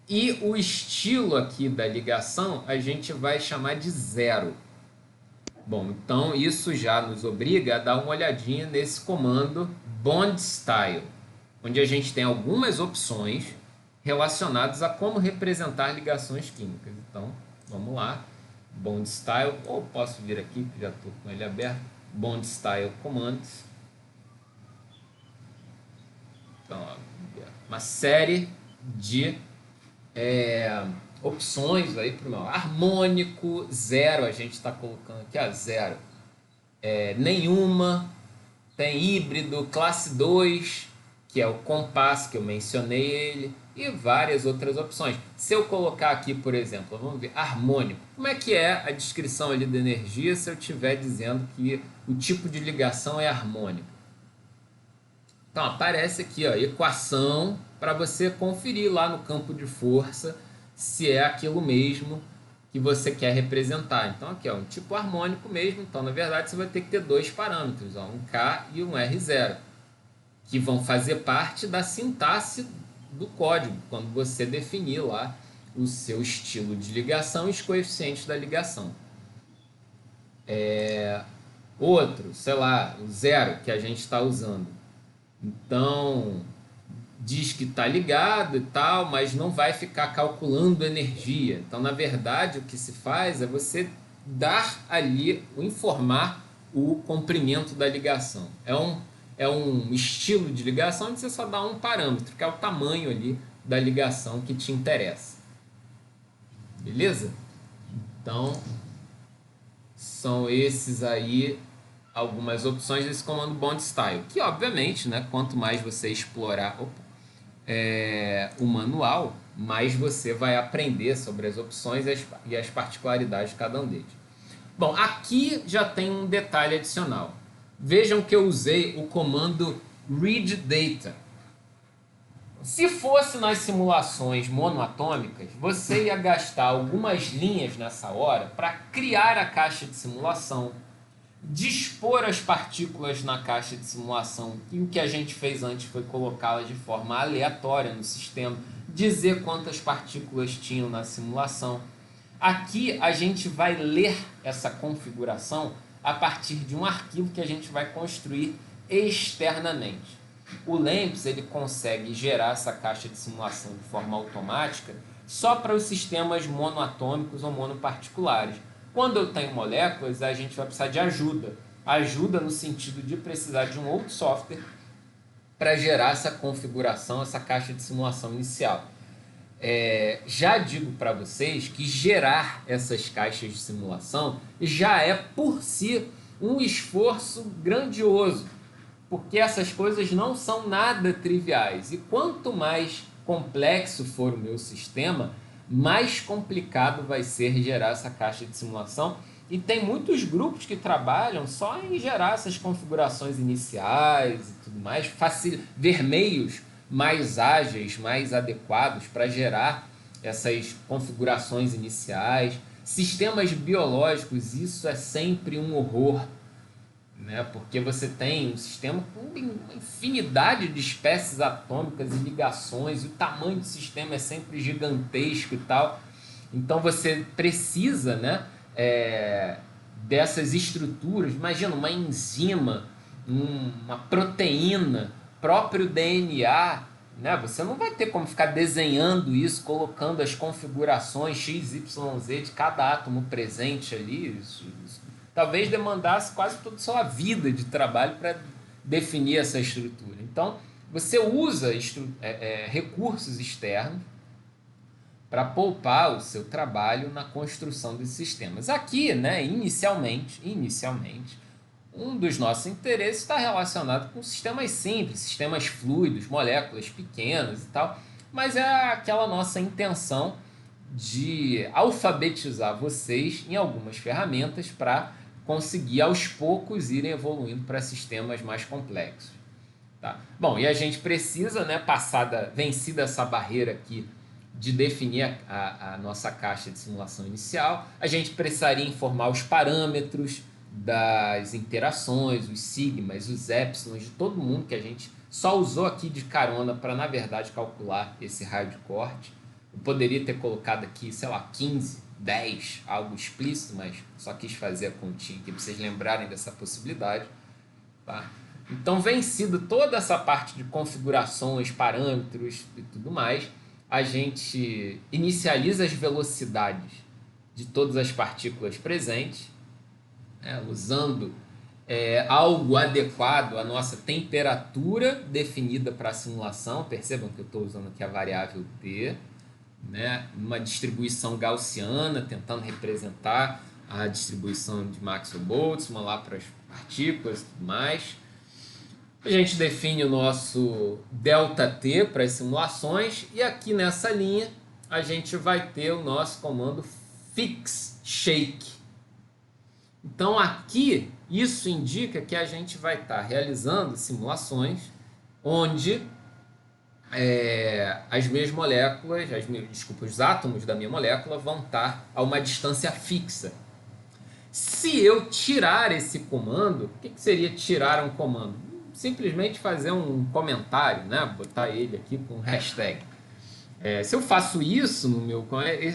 e o estilo aqui da ligação a gente vai chamar de 0. Bom, então isso já nos obriga a dar uma olhadinha nesse comando Bond Style, onde a gente tem algumas opções relacionadas a como representar ligações químicas. Então, vamos lá. Bond Style, ou posso vir aqui, que já estou com ele aberto, Bond Style Commands. Então, ó, uma série de opções aí para o meu harmônico, 0, a gente está colocando aqui, 0. Nenhuma, tem híbrido, classe 2, que é o compass, que eu mencionei ele, e várias outras opções. Se eu colocar aqui, por exemplo, vamos ver, harmônico, como é que é a descrição ali da energia se eu estiver dizendo que o tipo de ligação é harmônico? Então, aparece aqui, ó, equação para você conferir lá no campo de força se é aquilo mesmo que você quer representar. Então, aqui, ó, um tipo harmônico mesmo. Então, na verdade, você vai ter que ter dois parâmetros, ó, um K e um R0, que vão fazer parte da sintaxe do código, quando você definir lá o seu estilo de ligação e os coeficientes da ligação. Outro, sei lá, o 0 que a gente está usando. Então, diz que está ligado e tal, mas não vai ficar calculando energia. Então, na verdade, o que se faz é você dar ali, informar o comprimento da ligação. É um estilo de ligação onde você só dá um parâmetro, que é o tamanho ali da ligação que te interessa. Beleza? Então, são esses aí algumas opções desse comando bond style, que obviamente, né, quanto mais você explorar o manual, mais você vai aprender sobre as opções e as particularidades de cada um deles. Bom, aqui já tem um detalhe adicional. Vejam que eu usei o comando read data. Se fosse nas simulações monoatômicas, você ia gastar algumas linhas nessa hora para criar a caixa de simulação, dispor as partículas na caixa de simulação, e o que a gente fez antes foi colocá-las de forma aleatória no sistema, dizer quantas partículas tinham na simulação. Aqui a gente vai ler essa configuração a partir de um arquivo que a gente vai construir externamente. O LAMMPS ele consegue gerar essa caixa de simulação de forma automática só para os sistemas monoatômicos ou monoparticulares. Quando eu tenho moléculas, a gente vai precisar de ajuda. Ajuda no sentido de precisar de um outro software para gerar essa configuração, essa caixa de simulação inicial. Já digo para vocês que gerar essas caixas de simulação já é por si um esforço grandioso, porque essas coisas não são nada triviais. E quanto mais complexo for o meu sistema, mais complicado vai ser gerar essa caixa de simulação. E tem muitos grupos que trabalham só em gerar essas configurações iniciais e tudo mais, ver meios mais ágeis, mais adequados para gerar essas configurações iniciais. Sistemas biológicos, isso é sempre um horror, né? Porque você tem um sistema com uma infinidade de espécies atômicas e ligações, e o tamanho do sistema é sempre gigantesco e tal. Então você precisa, né, dessas estruturas. Imagina uma enzima, uma proteína, próprio DNA, né? Você não vai ter como ficar desenhando isso, colocando as configurações X, Y, Z de cada átomo presente ali. Isso talvez demandasse quase toda a sua vida de trabalho para definir essa estrutura. Então, você usa recursos externos para poupar o seu trabalho na construção desses sistemas. Aqui, né, inicialmente, um dos nossos interesses está relacionado com sistemas simples, sistemas fluidos, moléculas pequenas e tal, mas é aquela nossa intenção de alfabetizar vocês em algumas ferramentas para conseguir aos poucos irem evoluindo para sistemas mais complexos. Tá? Bom, e a gente precisa, né, vencida essa barreira aqui de definir a nossa caixa de simulação inicial, a gente precisaria informar os parâmetros das interações, os sigmas, os épsilons, de todo mundo que a gente só usou aqui de carona para, na verdade, calcular esse raio de corte. Eu poderia ter colocado aqui, sei lá, 15, 10, algo explícito, mas só quis fazer a continha aqui para vocês lembrarem dessa possibilidade. Tá? Então, vencida toda essa parte de configurações, parâmetros e tudo mais, a gente inicializa as velocidades de todas as partículas presentes, usando algo adequado à nossa temperatura definida para a simulação. Percebam que eu estou usando aqui a variável T, né? Uma distribuição gaussiana, tentando representar a distribuição de Maxwell-Boltzmann lá para as partículas e tudo mais. A gente define o nosso ΔT para as simulações, e aqui nessa linha a gente vai ter o nosso comando fix shake. Então aqui isso indica que a gente vai estar realizando simulações onde as minhas moléculas, os átomos da minha molécula vão estar a uma distância fixa. Se eu tirar esse comando, o que seria tirar um comando? Simplesmente fazer um comentário, né? Botar ele aqui com hashtag. Se eu faço isso no meu,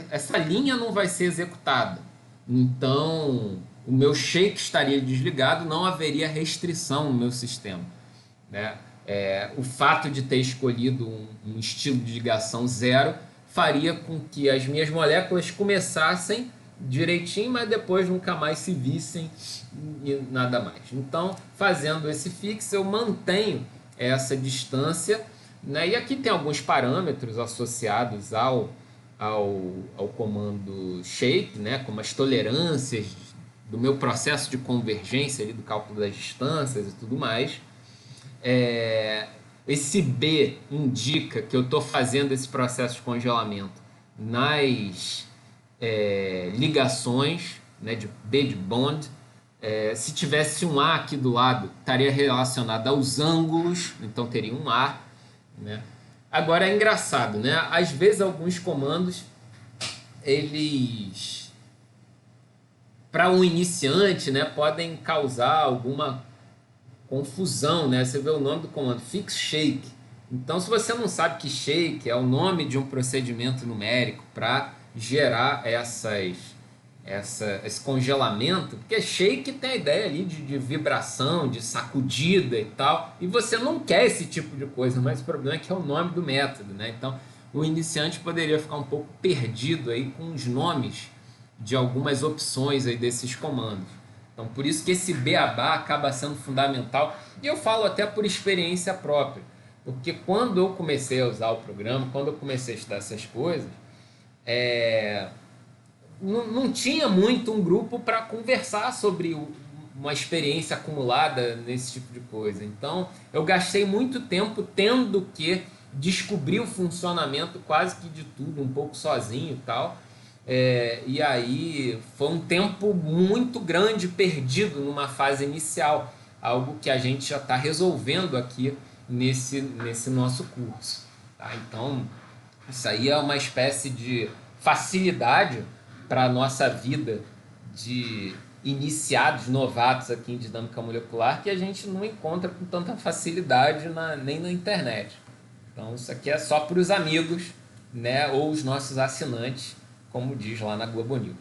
essa linha não vai ser executada. Então, o meu shake estaria desligado, não haveria restrição no meu sistema, né? O fato de ter escolhido um estilo de ligação zero faria com que as minhas moléculas começassem direitinho, mas depois nunca mais se vissem e nada mais. Então, fazendo esse fix, eu mantenho essa distância, né? E aqui tem alguns parâmetros associados ao comando shape, né? Como as tolerâncias do meu processo de convergência ali, do cálculo das distâncias e tudo mais. Esse B indica que eu estou fazendo esse processo de congelamento nas ligações, né, de B de bond. Se tivesse um A aqui do lado, estaria relacionado aos ângulos, então teria um A, né? Agora é engraçado, né? Às vezes alguns comandos, eles, para um iniciante, né, podem causar alguma confusão, né? Você vê o nome do comando, fix shake. Então, se você não sabe que shake é o nome de um procedimento numérico para gerar esse congelamento, porque shake tem a ideia ali de vibração, de sacudida e tal, e você não quer esse tipo de coisa, mas o problema é que é o nome do método, né? Então, o iniciante poderia ficar um pouco perdido aí com os nomes de algumas opções aí desses comandos. Então, por isso que esse beabá acaba sendo fundamental, e eu falo até por experiência própria, porque quando eu comecei a usar o programa, quando eu comecei a estudar essas coisas, não tinha muito um grupo para conversar sobre uma experiência acumulada nesse tipo de coisa. Então, eu gastei muito tempo tendo que descobrir o funcionamento quase que de tudo, um pouco sozinho e tal. E aí foi um tempo muito grande perdido numa fase inicial, algo que a gente já está resolvendo aqui nesse nosso curso, tá? Então, isso aí é uma espécie de facilidade para a nossa vida de iniciados, novatos aqui em dinâmica molecular, que a gente não encontra com tanta facilidade nem na internet. Então, isso aqui é só para os amigos, né, ou os nossos assinantes, como diz lá na Globo News.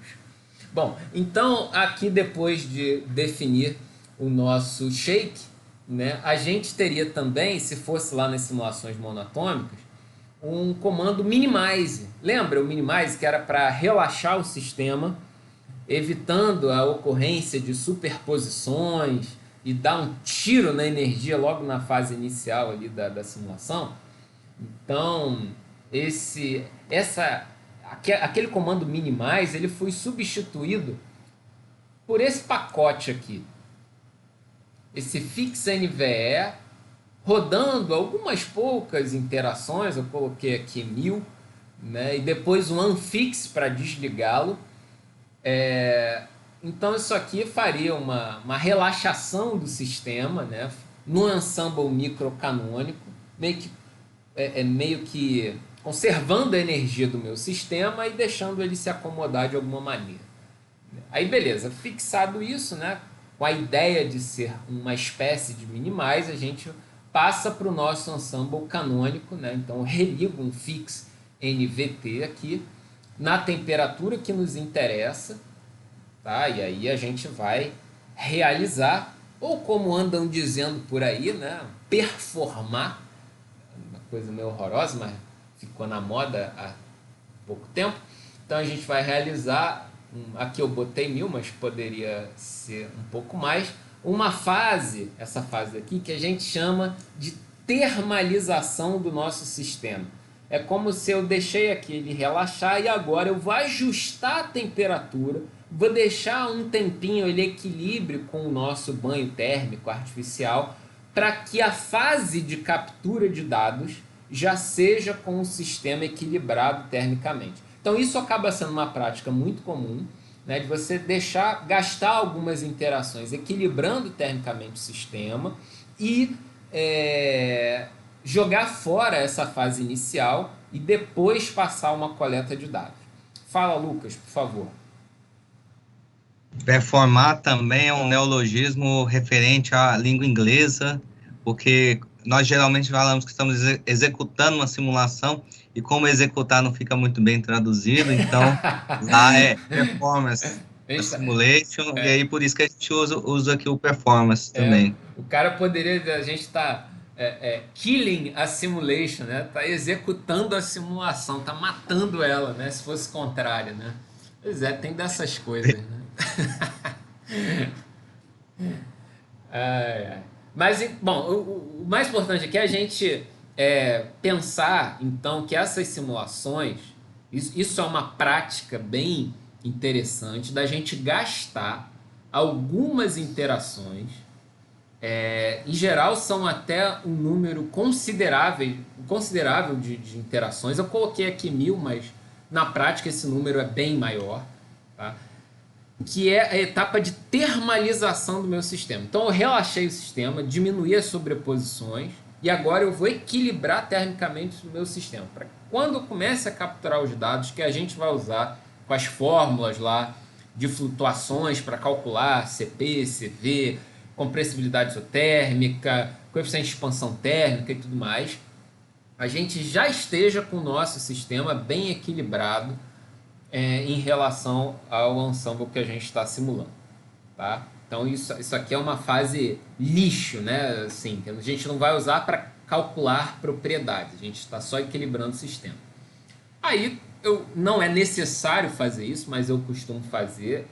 Bom, então aqui depois de definir o nosso shake, né, a gente teria também, se fosse lá nas simulações monatômicas, um comando minimize. Lembra o minimize, que era para relaxar o sistema, evitando a ocorrência de superposições e dar um tiro na energia logo na fase inicial ali da simulação? Então, aquele comando minimize, ele foi substituído por esse pacote aqui, esse fix NVE, rodando algumas poucas interações, eu coloquei aqui 1000, né, e depois um unfix para desligá-lo. Então isso aqui faria uma relaxação do sistema, né, no ensemble microcanônico, meio que conservando a energia do meu sistema e deixando ele se acomodar de alguma maneira. Aí beleza, fixado isso, né, com a ideia de ser uma espécie de minimize, a gente passa para o nosso ensemble canônico, né? Então religo um fix NVT aqui na temperatura que nos interessa, tá? E aí a gente vai realizar, ou como andam dizendo por aí, né, performar, uma coisa meio horrorosa, mas ficou na moda há pouco tempo. Então a gente vai realizar, aqui eu botei 1000, mas poderia ser um pouco mais, uma fase, essa fase aqui, que a gente chama de termalização do nosso sistema. É como se eu deixei aqui ele relaxar e agora eu vou ajustar a temperatura, vou deixar um tempinho ele equilíbrio com o nosso banho térmico artificial, para que a fase de captura de dados já seja com o sistema equilibrado termicamente. Então isso acaba sendo uma prática muito comum, né, de você gastar algumas interações equilibrando termicamente o sistema e jogar fora essa fase inicial e depois passar uma coleta de dados. Fala, Lucas, por favor. Performar também é um neologismo referente à língua inglesa, porque nós geralmente falamos que estamos executando uma simulação e como executar não fica muito bem traduzido, então lá é performance, simulation, e aí por isso que a gente usa aqui o performance também. O cara poderia, a gente está killing a simulation, né? Tá executando a simulação, tá matando ela, né? Se fosse contrário, né? Pois é, tem dessas coisas, né? Ai, ai. Mas, bom, o mais importante aqui é a gente pensar, então, que essas simulações, isso é uma prática bem interessante da gente gastar algumas interações. Em geral, são até um número considerável de interações. Eu coloquei aqui 1000, mas na prática esse número é bem maior, tá? Que é a etapa de termalização do meu sistema. Então eu relaxei o sistema, diminuí as sobreposições e agora eu vou equilibrar termicamente o meu sistema. Para quando eu comece a capturar os dados que a gente vai usar com as fórmulas lá de flutuações para calcular CP, CV, compressibilidade isotérmica, coeficiente de expansão térmica e tudo mais, a gente já esteja com o nosso sistema bem equilibrado em relação ao ensemble que a gente está simulando, tá? Então isso aqui é uma fase lixo, né? Assim, que a gente não vai usar para calcular propriedades, a gente está só equilibrando o sistema. Aí não é necessário fazer isso, mas eu costumo fazer,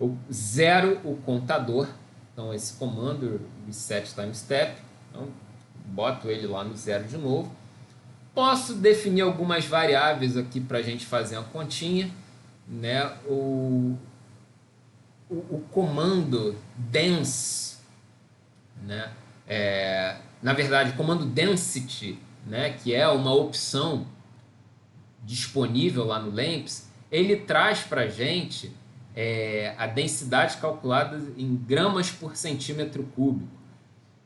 eu zero o contador, então esse comando reset time step, então boto ele lá no zero de novo. Posso definir algumas variáveis aqui para a gente fazer uma continha, né? O comando dense, né? Na verdade, o comando density, né? Que é uma opção disponível lá no LAMMPS, ele traz para a gente a densidade calculada em gramas por centímetro cúbico.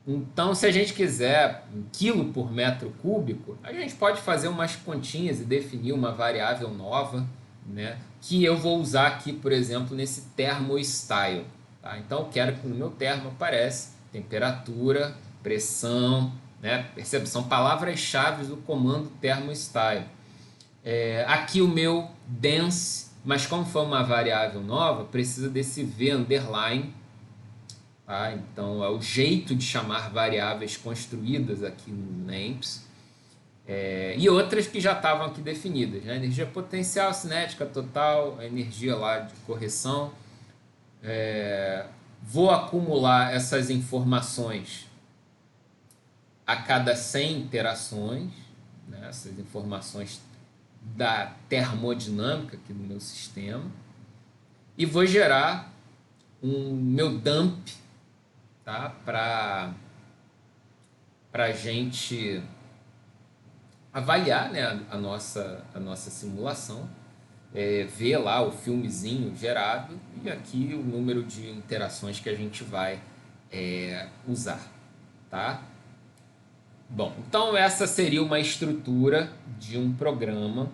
Então, se a gente quiser 1 quilo por metro cúbico, a gente pode fazer umas continhas e definir uma variável nova, né? Que eu vou usar aqui, por exemplo, nesse thermostyle. Tá? Então, eu quero que no meu termo apareça temperatura, pressão, né? Percepção, palavras-chave do comando thermostyle. Aqui o meu dense, mas como foi uma variável nova, precisa desse V underline. Tá? Então, é o jeito de chamar variáveis construídas aqui no LAMMPS. E outras que já estavam aqui definidas, né? Energia potencial, cinética total, a energia lá de correção. Vou acumular essas informações a cada 100 interações, né? Essas informações da termodinâmica aqui do meu sistema. E vou gerar um meu dump, tá? Para a gente avaliar, né, a nossa simulação, ver lá o filmezinho gerado e aqui o número de interações que a gente vai usar, tá? Bom, então essa seria uma estrutura de um programa,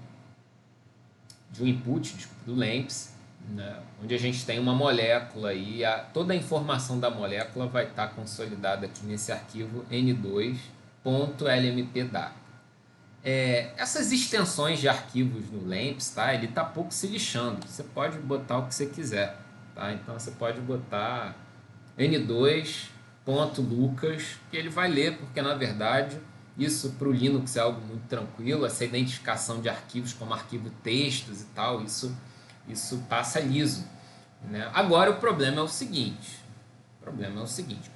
de um input, desculpa, do LAMMPS, né, onde a gente tem uma molécula e toda a informação da molécula vai estar consolidada aqui nesse arquivo n2.lmpdata. Essas extensões de arquivos no LAMMPS, tá, ele está pouco se lixando, você pode botar o que você quiser, tá? Então você pode botar n2.lucas, que ele vai ler, porque na verdade isso para o Linux é algo muito tranquilo, essa identificação de arquivos como arquivo textos e tal, isso passa liso, né? Agora o problema é o seguinte,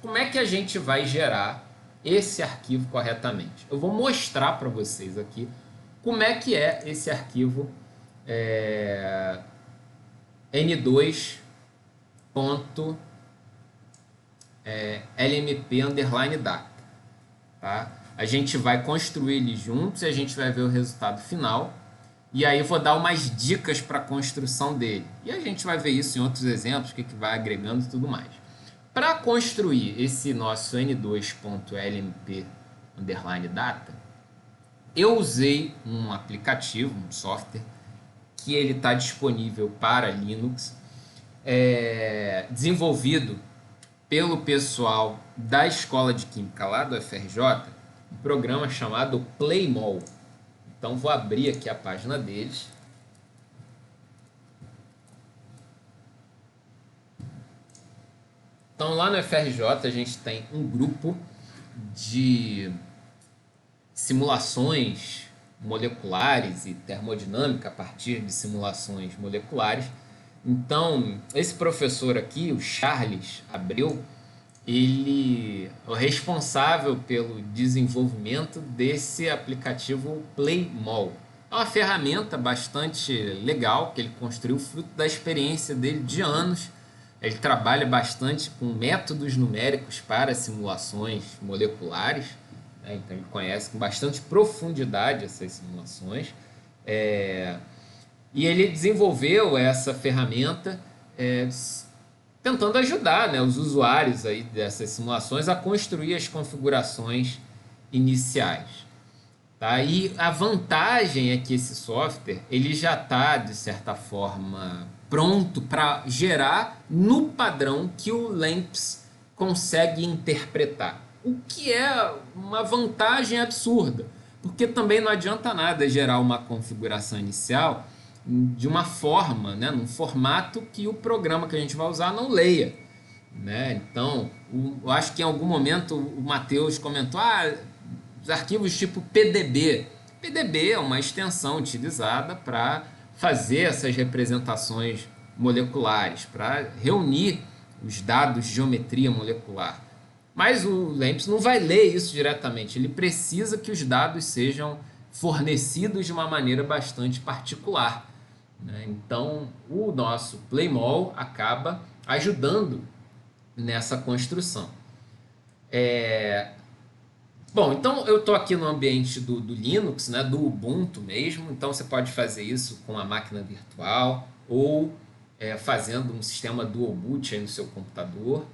como é que a gente vai gerar esse arquivo corretamente? Eu vou mostrar para vocês aqui como é que é esse arquivo n2.lmp_data, tá? A gente vai construir eles juntos e a gente vai ver o resultado final. E aí eu vou dar umas dicas para a construção dele. E a gente vai ver isso em outros exemplos, o que vai agregando e tudo mais. Para construir esse nosso n2.lmp_data, eu usei um aplicativo, um software, que ele está disponível para Linux, desenvolvido pelo pessoal da Escola de Química lá do FRJ, um programa chamado Playmol. Então vou abrir aqui a página deles. Então lá no FRJ a gente tem um grupo de simulações moleculares e termodinâmica a partir de simulações moleculares. Então, esse professor aqui, o Charles Abreu, ele é o responsável pelo desenvolvimento desse aplicativo Playmall. É uma ferramenta bastante legal que ele construiu fruto da experiência dele de anos. Ele trabalha bastante com métodos numéricos para simulações moleculares, né? Então ele conhece com bastante profundidade essas simulações. E ele desenvolveu essa ferramenta tentando ajudar, né, os usuários aí dessas simulações a construir as configurações iniciais. Tá? E a vantagem é que esse software ele já está, de certa forma, pronto para gerar no padrão que o LAMMPS consegue interpretar. O que é uma vantagem absurda, porque também não adianta nada gerar uma configuração inicial de uma forma, né, num formato que o programa que a gente vai usar não leia. Né? Então, eu acho que em algum momento o Matheus comentou, os arquivos tipo PDB. PDB é uma extensão utilizada para fazer essas representações moleculares, para reunir os dados de geometria molecular. Mas o LAMMPS não vai ler isso diretamente, ele precisa que os dados sejam fornecidos de uma maneira bastante particular. Né? Então, o nosso Playmall acaba ajudando nessa construção. Bom, então eu estou aqui no ambiente do Linux, né, do Ubuntu mesmo, então você pode fazer isso com a máquina virtual ou fazendo um sistema dual boot aí no seu computador.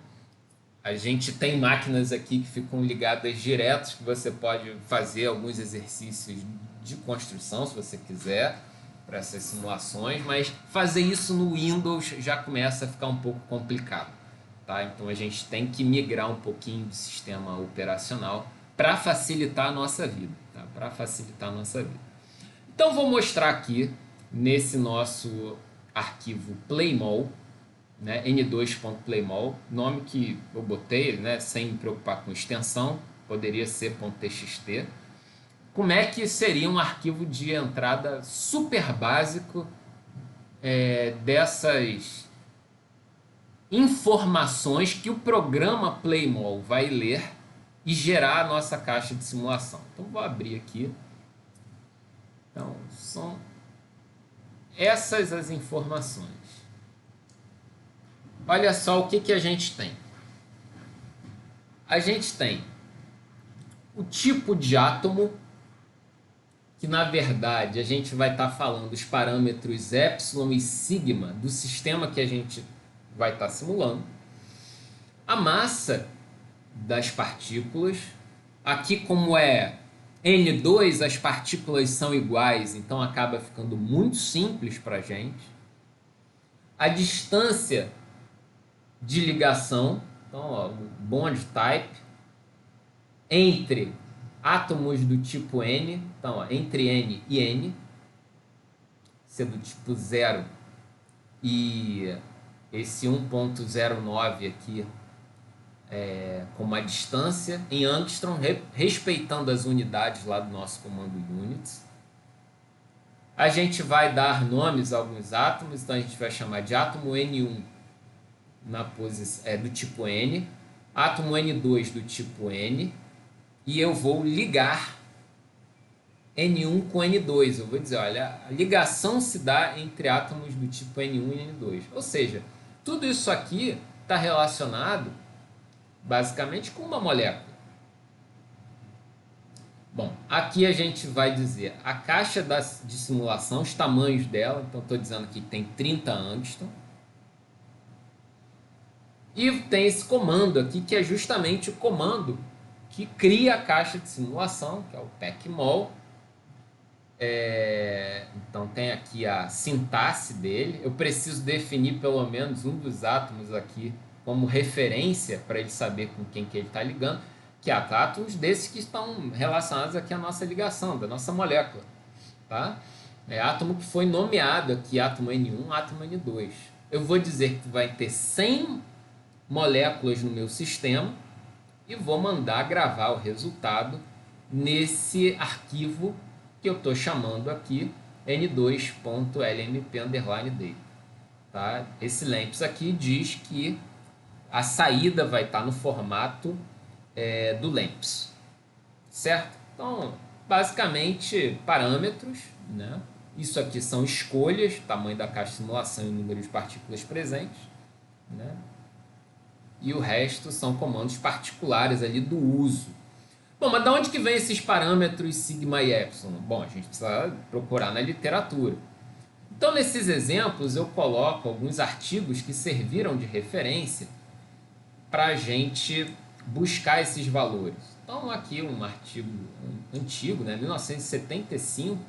A gente tem máquinas aqui que ficam ligadas direto, que você pode fazer alguns exercícios de construção, se você quiser, para essas simulações, mas fazer isso no Windows já começa a ficar um pouco complicado. Tá? Então a gente tem que migrar um pouquinho do sistema operacional para facilitar a nossa vida. Tá? Para facilitar a nossa vida. Então vou mostrar aqui nesse nosso arquivo Playmall, né, n2.playmall, nome que eu botei, né, sem me preocupar com extensão, poderia ser .txt. Como é que seria um arquivo de entrada super básico dessas informações que o programa Playmall vai ler e gerar a nossa caixa de simulação. Então vou abrir aqui. Então são essas as informações. Olha só o que a gente tem. A gente tem o tipo de átomo, que na verdade a gente vai estar falando os parâmetros epsilon e sigma do sistema que a gente vai estar simulando. A massa das partículas. Aqui, como é N2, as partículas são iguais, então acaba ficando muito simples para a gente. A distância de ligação, então ó, o bond type, entre átomos do tipo N, então ó, entre N e N, ser do tipo 0 e esse 1.09 aqui como a distância em angstrom, respeitando as unidades lá do nosso comando units. A gente vai dar nomes a alguns átomos, então a gente vai chamar de átomo N1 na posição do tipo N, átomo N2 do tipo N, e eu vou ligar N1 com N2. Eu vou dizer, olha, a ligação se dá entre átomos do tipo N1 e N2. Ou seja, tudo isso aqui está relacionado basicamente com uma molécula. Bom, aqui a gente vai dizer a caixa de simulação, os tamanhos dela. Então estou dizendo que tem 30 angstrom. E tem esse comando aqui, que é justamente o comando que cria a caixa de simulação, que é o pacmol. Então tem aqui a sintaxe dele. Eu preciso definir pelo menos um dos átomos aqui como referência para ele saber com quem que ele está ligando, que há átomos desses que estão relacionados aqui à nossa ligação, da nossa molécula. Tá? Átomo que foi nomeado aqui, átomo N1, átomo N2. Eu vou dizer que vai ter 100 moléculas no meu sistema e vou mandar gravar o resultado nesse arquivo que eu estou chamando aqui n2.lmp_data. Tá? Esse lamps aqui diz que a saída vai estar no formato do lamps, certo? Então, basicamente, parâmetros, né? Isso aqui são escolhas, tamanho da caixa de simulação e número de partículas presentes, né? E o resto são comandos particulares ali do uso. Bom, mas de onde que vem esses parâmetros sigma e epsilon? Bom, a gente precisa procurar na literatura. Então, nesses exemplos, eu coloco alguns artigos que serviram de referência para a gente buscar esses valores. Então, aqui um artigo antigo, né, 1975,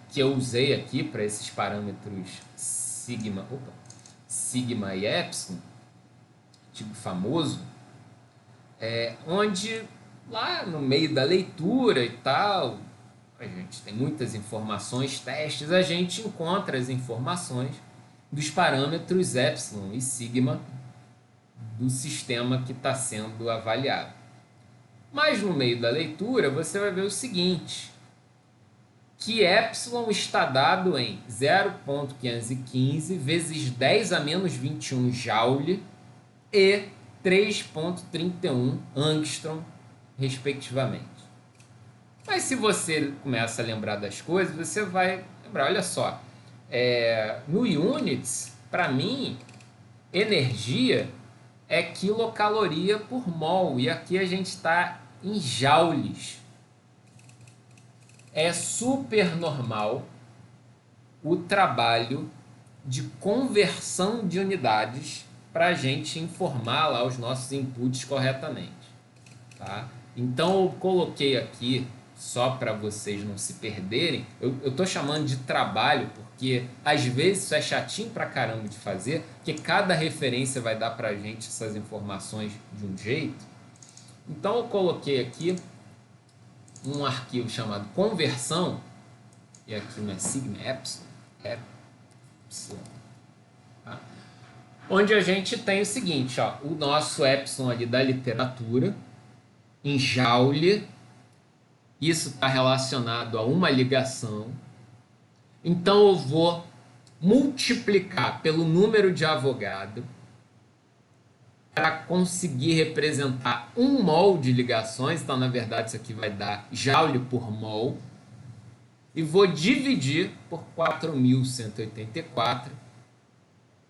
que eu usei aqui para esses parâmetros sigma e epsilon, artigo famoso, onde lá no meio da leitura e tal, a gente tem muitas informações, testes, a gente encontra as informações dos parâmetros epsilon e sigma do sistema que está sendo avaliado. Mas no meio da leitura você vai ver o seguinte, que epsilon está dado em 0,515 vezes 10 a menos 21 joule e 3,31 angstrom, respectivamente. Mas se você começa a lembrar das coisas, você vai lembrar, olha só, no units, para mim, energia é quilocaloria por mol, e aqui a gente está em joules. É super normal o trabalho de conversão de unidades para a gente informar lá os nossos inputs corretamente. Tá? Então eu coloquei aqui, só para vocês não se perderem, eu estou chamando de trabalho porque às vezes isso é chatinho pra caramba de fazer, porque cada referência vai dar para a gente essas informações de um jeito. Então eu coloquei aqui um arquivo chamado conversão, e aqui não é sigma, é epsilon, tá? Onde a gente tem o seguinte, ó, o nosso epsilon ali da literatura, em joule, isso está relacionado a uma ligação, então eu vou multiplicar pelo número de Avogadro para conseguir representar 1 mol de ligações, então na verdade isso aqui vai dar joule por mol, e vou dividir por 4.184,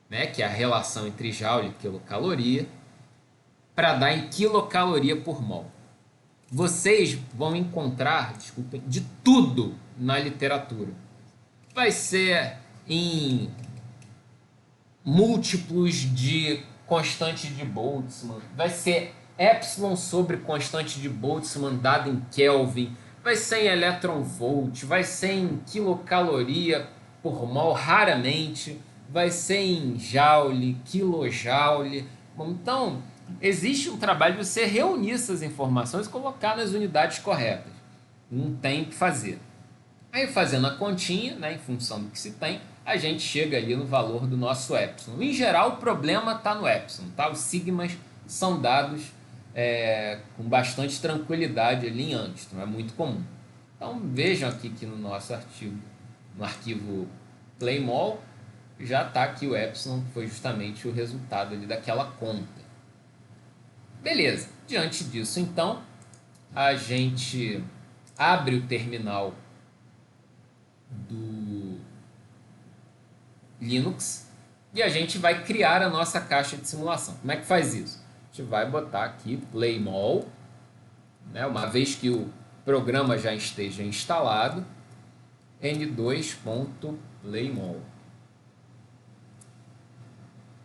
né, que é a relação entre joule e quilocaloria, para dar em quilocaloria por mol. Vocês vão encontrar, desculpem, de tudo na literatura. Vai ser em múltiplos de constante de Boltzmann, vai ser epsilon sobre constante de Boltzmann dado em Kelvin, vai ser em electron-volt, vai ser em quilocaloria por mol, raramente, vai ser em joule, kilojoule. Bom, então, existe um trabalho de você reunir essas informações e colocar nas unidades corretas. Não tem o que fazer. Aí, fazendo a continha, né, em função do que se tem, a gente chega ali no valor do nosso epsilon. Em geral, o problema está no epsilon, tá? Os sigmas são dados com bastante tranquilidade ali em angstrom, é muito comum. Então, vejam aqui que no nosso artigo, no arquivo playmol, já está aqui o epsilon, que foi justamente o resultado ali daquela conta. Beleza, diante disso, então, a gente abre o terminal do Linux e a gente vai criar a nossa caixa de simulação. Como é que faz isso? A gente vai botar aqui playmol, né, uma vez que o programa já esteja instalado, n2.playmol.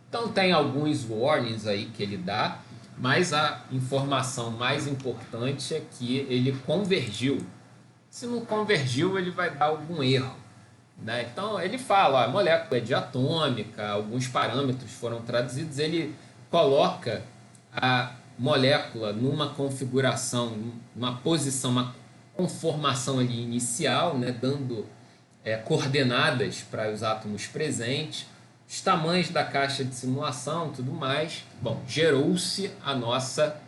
Então tem alguns warnings aí que ele dá, mas a informação mais importante é que ele convergiu. Se não convergiu, ele vai dar algum erro, né? Então ele fala, a molécula é diatômica, alguns parâmetros foram traduzidos, ele coloca a molécula numa configuração, uma posição, uma conformação ali inicial, né? Dando coordenadas para os átomos presentes, os tamanhos da caixa de simulação, tudo mais. Bom, gerou-se a nossa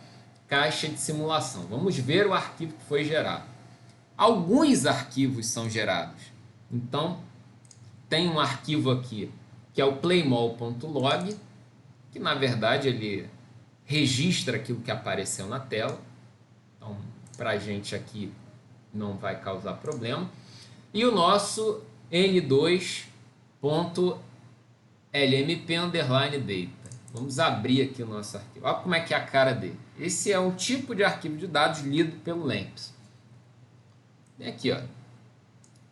caixa de simulação. Vamos ver o arquivo que foi gerado. alguns arquivos são gerados. Então, tem um arquivo aqui, que é o playmall.log, que na verdade ele registra aquilo que apareceu na tela. Então, para a gente aqui não vai causar problema. E o nosso n2.lmp_data. Vamos abrir aqui o nosso arquivo. Olha como é que é a cara dele. Esse é um tipo de arquivo de dados lido pelo LAMMPS. Tem aqui, ó,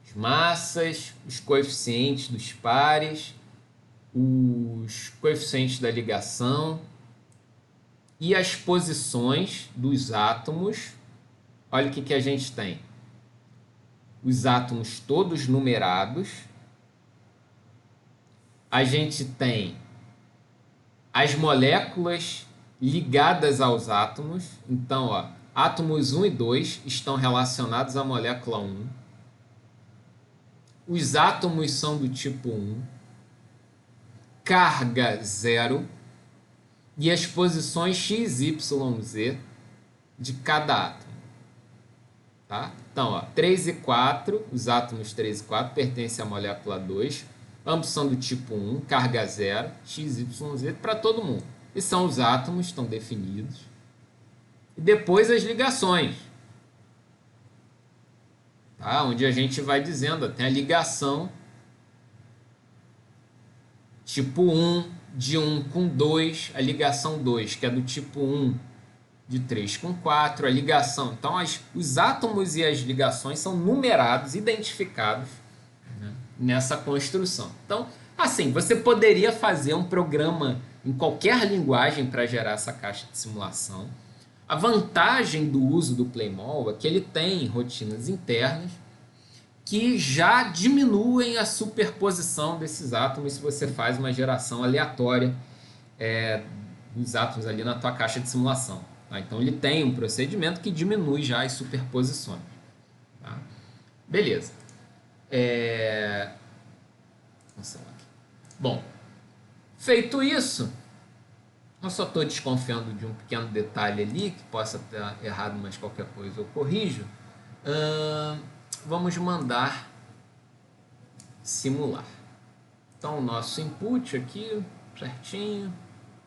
as massas, os coeficientes dos pares, os coeficientes da ligação e as posições dos átomos. Olha o que a gente tem. Os átomos todos numerados. A gente tem as moléculas ligadas aos átomos. Então, ó, átomos 1 e 2 estão relacionados à molécula 1. Os átomos são do tipo 1. Carga 0. E as posições x, y, z de cada átomo. Tá? Então, ó, 3 e 4, os átomos 3 e 4 pertencem à molécula 2. Ambos são do tipo 1, carga 0, x, y, z para todo mundo. E são os átomos, estão definidos. E depois as ligações. Tá? Onde a gente vai dizendo, ó, tem a ligação tipo 1, de 1 com 2, a ligação 2, que é do tipo 1, de 3 com 4, a ligação. Então, os átomos e as ligações são numerados, identificados, né, nessa construção. Então, assim, você poderia fazer um programa em qualquer linguagem para gerar essa caixa de simulação. A vantagem do uso do Playmall é que ele tem rotinas internas que já diminuem a superposição desses átomos se você faz uma geração aleatória dos átomos ali na tua caixa de simulação. Tá? Então ele tem um procedimento que diminui já as superposições. Tá? Beleza. Bom, feito isso, eu só estou desconfiando de um pequeno detalhe ali, que possa estar errado, mas qualquer coisa eu corrijo. Vamos mandar simular. Então, o nosso input aqui, certinho.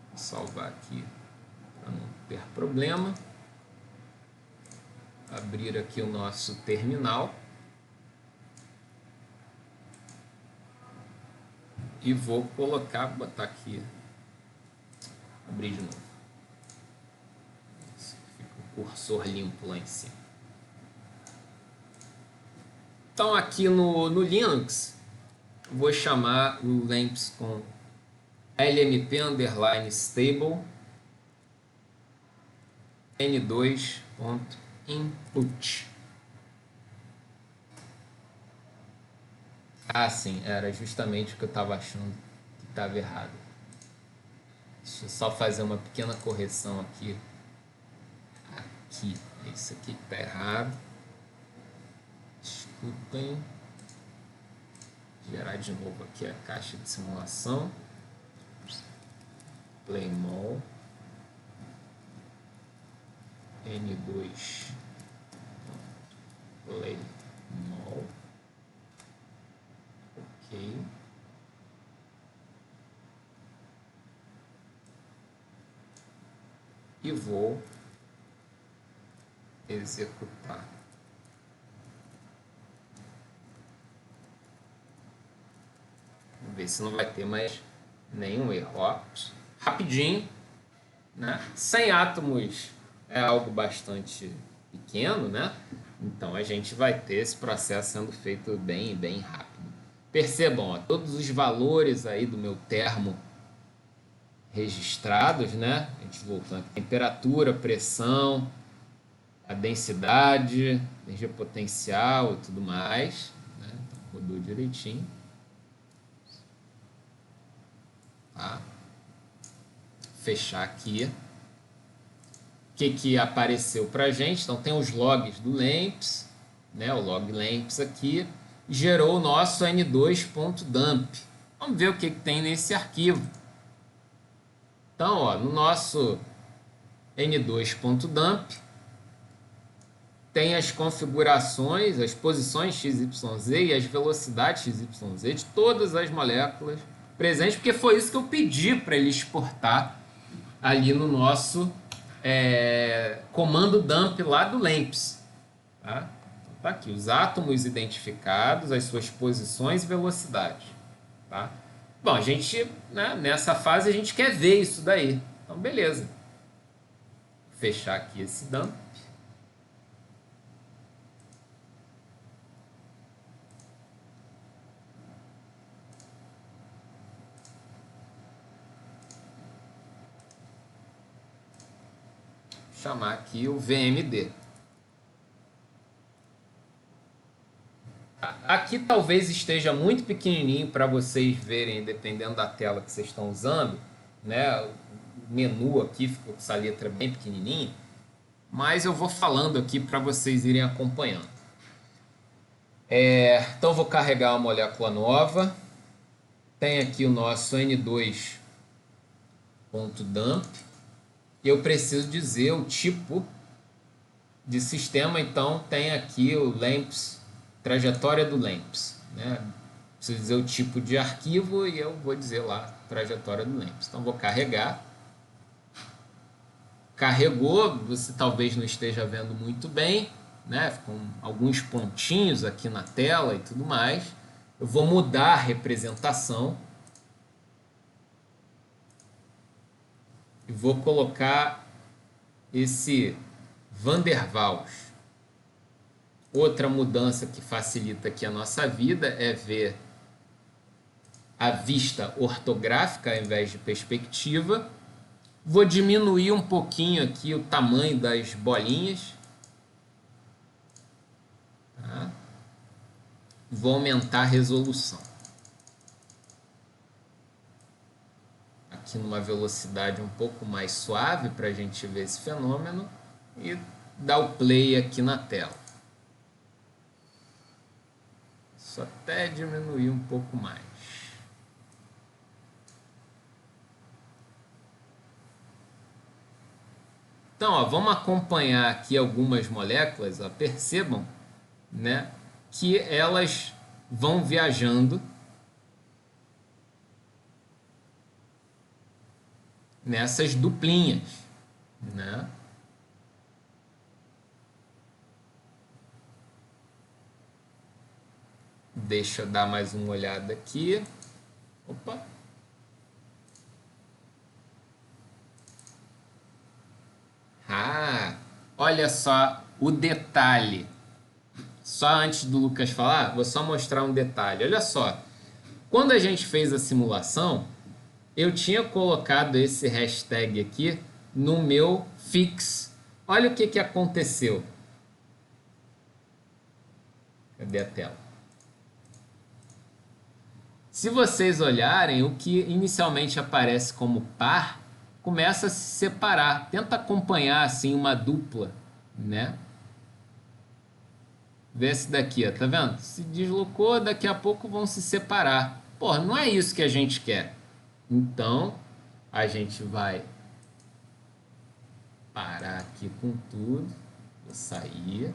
Vou salvar aqui para não ter problema. Abrir aqui o nosso terminal. E vou botar aqui, abrir de novo. Fica o cursor limpo lá em cima. Então aqui no Linux, vou chamar o LAMMPS com lmp_stable n2.input. Ah, sim, era justamente o que eu estava achando que estava errado. Deixa eu só fazer uma pequena correção aqui. Aqui, é isso aqui que está errado. Desculpem. Gerar de novo aqui a caixa de simulação. Playmall N2 Playmall. Ok. E vou executar. Vamos ver se não vai ter mais nenhum erro. Ó, rapidinho, né? 100 átomos é algo bastante pequeno, né? Então a gente vai ter esse processo sendo feito bem rápido. Percebam, ó, todos os valores aí do meu termo registrados, né? A gente voltando, temperatura, pressão, a densidade, energia potencial e tudo mais, né? Então, rodou direitinho. Tá? Fechar aqui. O que apareceu pra gente? Então tem os logs do LAMMPS, né? O log LAMMPS aqui gerou o nosso n2.dump. Vamos ver o que tem nesse arquivo. Então, ó, no nosso n2.dump tem as configurações, as posições XYZ e as velocidades XYZ de todas as moléculas presentes, porque foi isso que eu pedi para ele exportar ali no nosso comando dump lá do LAMMPS. Tá? Então, tá aqui, os átomos identificados, as suas posições e velocidades. Tá? Bom, a gente, né, nessa fase, a gente quer ver isso daí. Então, beleza. Vou fechar aqui esse dump. Chamar aqui o VMD. Aqui talvez esteja muito pequenininho para vocês verem, dependendo da tela que vocês estão usando, né? O menu aqui ficou com essa letra bem pequenininha, mas eu vou falando aqui para vocês irem acompanhando. Então eu vou carregar uma molécula nova. Tem aqui o nosso N2.dump. Eu preciso dizer o tipo de sistema, então tem aqui o LAMMPS, trajetória do LAMMPS, né? Preciso dizer o tipo de arquivo e eu vou dizer lá trajetória do LAMMPS. Então vou carregar. Carregou, você talvez não esteja vendo muito bem, né? Com alguns pontinhos aqui na tela e tudo mais. Eu vou mudar a representação e vou colocar esse Van der Waals. Outra mudança que facilita aqui a nossa vida é ver a vista ortográfica ao invés de perspectiva. Vou diminuir um pouquinho aqui o tamanho das bolinhas. Tá? Vou aumentar a resolução. Aqui numa velocidade um pouco mais suave para a gente ver esse fenômeno. E dar o play aqui na tela. Só até diminuir um pouco mais. Então, ó, vamos acompanhar aqui algumas moléculas, ó, percebam, né, que elas vão viajando nessas duplinhas, né? Deixa eu dar mais uma olhada aqui. Opa. Ah, olha só o detalhe. Só antes do Lucas falar, vou só mostrar um detalhe. Olha só. Quando a gente fez a simulação, eu tinha colocado esse hashtag aqui no meu fix. Olha o que que aconteceu. Cadê a tela? Se vocês olharem, o que inicialmente aparece como par começa a se separar. Tenta acompanhar assim uma dupla, né? Vê esse daqui, ó, tá vendo? Se deslocou, daqui a pouco vão se separar. Pô, não é isso que a gente quer. Então, a gente vai parar aqui com tudo, vou sair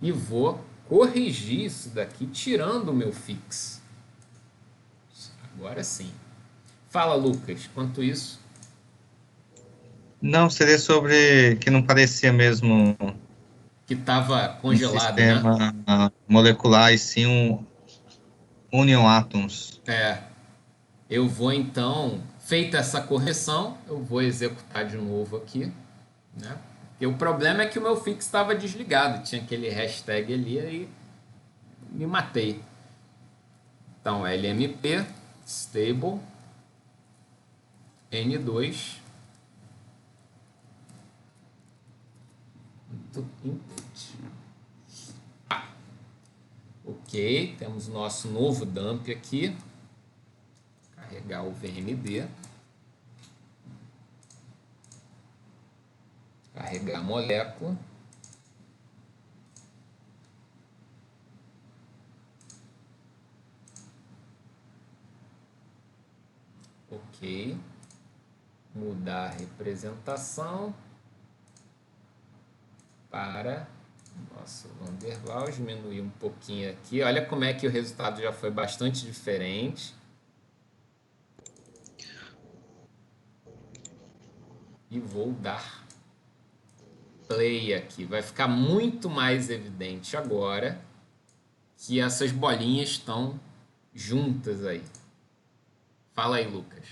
e vou corrigir isso daqui tirando o meu fix. Agora sim. Fala, Lucas, quanto isso? Não, seria sobre que não parecia mesmo Que estava um congelado, né? sistema molecular, e sim um Union Atoms. Eu vou então, feita essa correção, eu vou executar de novo aqui, né? E o problema é que o meu fix estava desligado, tinha aquele hashtag ali e me matei. Então, LMP, stable, N2, input. Ok, temos o nosso novo dump aqui. Carregar o VMD. Carregar a molécula. Ok. Mudar a representação para Nossa, o Van der Waals diminuir um pouquinho aqui. Olha como é que o resultado já foi bastante diferente. E vou dar play aqui. Vai ficar muito mais evidente agora que essas bolinhas estão juntas aí. Fala aí, Lucas.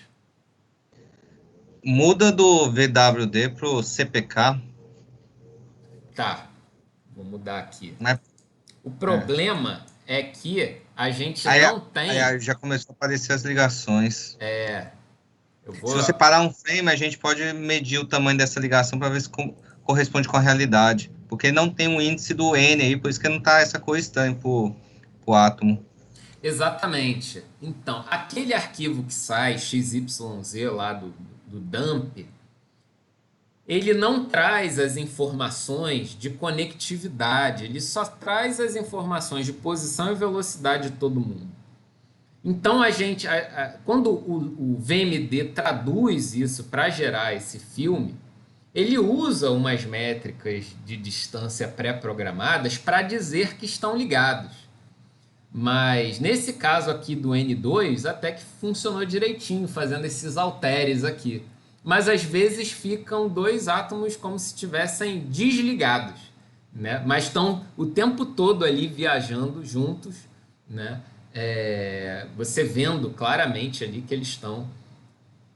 Muda do VWD pro CPK. Tá, vou mudar aqui. Né? O problema é que a gente Aí, não tem... aí já começou a aparecer as ligações. Eu vou... Se você parar um frame, a gente pode medir o tamanho dessa ligação para ver se corresponde com a realidade. Porque não tem um índice do N aí, por isso que não tá essa cor estranha pro átomo. Exatamente. Então, aquele arquivo que sai, XYZ lá do dump, ele não traz as informações de conectividade, ele só traz as informações de posição e velocidade de todo mundo. Então, quando o VMD traduz isso para gerar esse filme, ele usa umas métricas de distância pré-programadas para dizer que estão ligados. Mas nesse caso aqui do N2, até que funcionou direitinho, fazendo esses halteres aqui. Mas às vezes ficam dois átomos como se estivessem desligados, né? Mas estão o tempo todo ali viajando juntos, né? Você vendo claramente ali que eles estão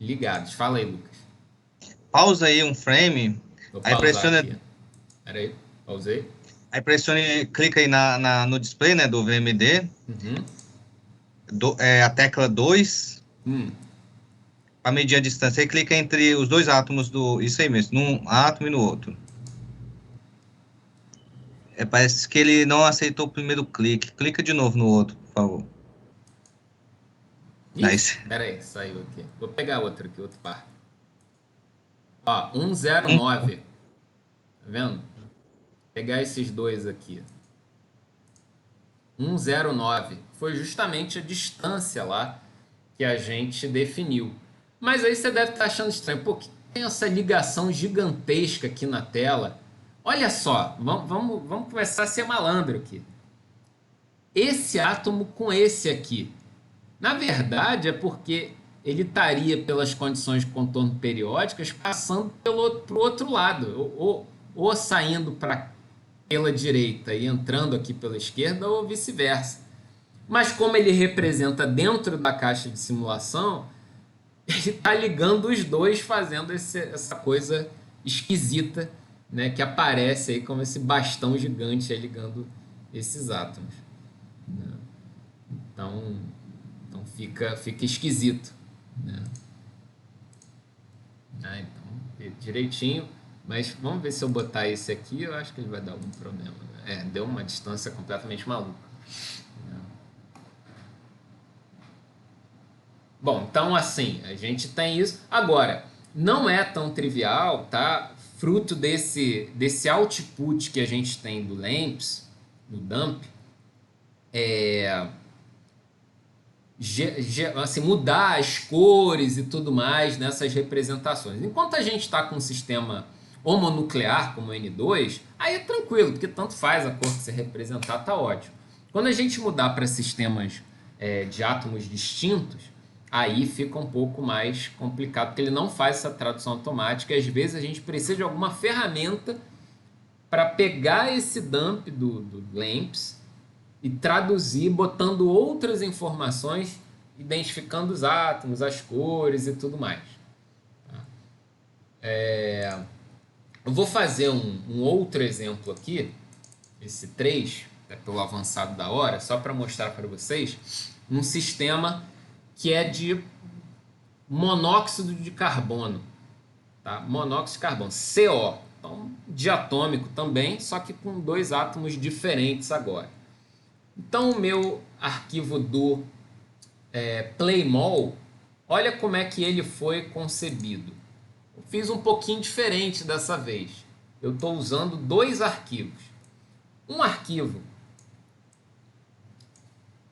ligados. Fala aí, Lucas. Pausa aí um frame. Vou Aí pausar pressiona, aqui. Peraí, pausei. aí pressione, clica aí no display, né, do VMD. Uhum. A tecla 2. Para medir a distância. Aí clica entre os dois átomos isso aí mesmo, num átomo e no outro. Parece que ele não aceitou o primeiro clique. Clica de novo no outro, por favor. Nice. Pera aí, saiu aqui. Vou pegar outro aqui, outro par. Ó, 109. Tá vendo? Vou pegar esses dois aqui. 109. Foi justamente a distância lá que a gente definiu. Mas aí você deve estar achando estranho. Pô, que tem essa ligação gigantesca aqui na tela? Olha só, vamos começar a ser malandro aqui. Esse átomo com esse aqui. Na verdade, é porque ele estaria, pelas condições de contorno periódicas, passando para o outro lado, ou saindo pela direita e entrando aqui pela esquerda, ou vice-versa. Mas como ele representa dentro da caixa de simulação, ele está ligando os dois, fazendo essa coisa esquisita, né, que aparece aí como esse bastão gigante aí ligando esses átomos. Né? Então fica esquisito. Né? Então, direitinho. Mas vamos ver se eu botar esse aqui, eu acho que ele vai dar algum problema. Deu uma distância completamente maluca. Bom, então assim, a gente tem isso. Agora, não é tão trivial, tá? Fruto desse output que a gente tem do LAMMPS, do dump, assim, mudar as cores e tudo mais nessas representações. Enquanto a gente está com um sistema homonuclear como o N2, aí é tranquilo, porque tanto faz a cor que você representar, tá ótimo. Quando a gente mudar para sistemas de átomos distintos, aí fica um pouco mais complicado, porque ele não faz essa tradução automática e às vezes a gente precisa de alguma ferramenta para pegar esse dump do LAMMPS e traduzir, botando outras informações, identificando os átomos, as cores e tudo mais. Eu vou fazer um outro exemplo aqui, esse 3, pelo avançado da hora, só para mostrar para vocês um sistema que é de monóxido de carbono. Tá? Monóxido de carbono, CO. Então, diatômico também, só que com dois átomos diferentes agora. Então, o meu arquivo do Playmol, olha como é que ele foi concebido. Eu fiz um pouquinho diferente dessa vez. Eu estou usando dois arquivos. Um arquivo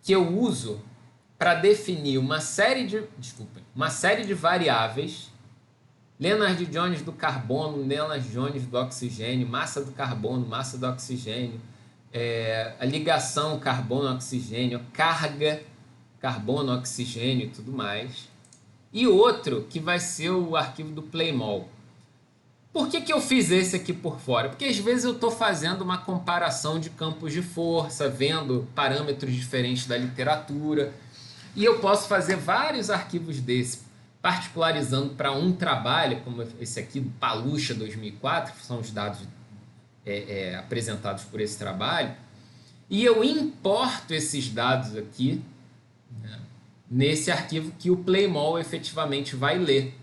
que eu uso para definir uma série de variáveis Lennard Jones do carbono, Lennard Jones do oxigênio, massa do carbono, massa do oxigênio, a ligação carbono-oxigênio, carga carbono-oxigênio e tudo mais. E outro que vai ser o arquivo do Playmall. Por que eu fiz esse aqui por fora? Porque às vezes eu estou fazendo uma comparação de campos de força, vendo parâmetros diferentes da literatura, e eu posso fazer vários arquivos desse, particularizando para um trabalho, como esse aqui do Palucha 2004, que são os dados apresentados por esse trabalho, e eu importo esses dados aqui, né, nesse arquivo que o Playmall efetivamente vai ler.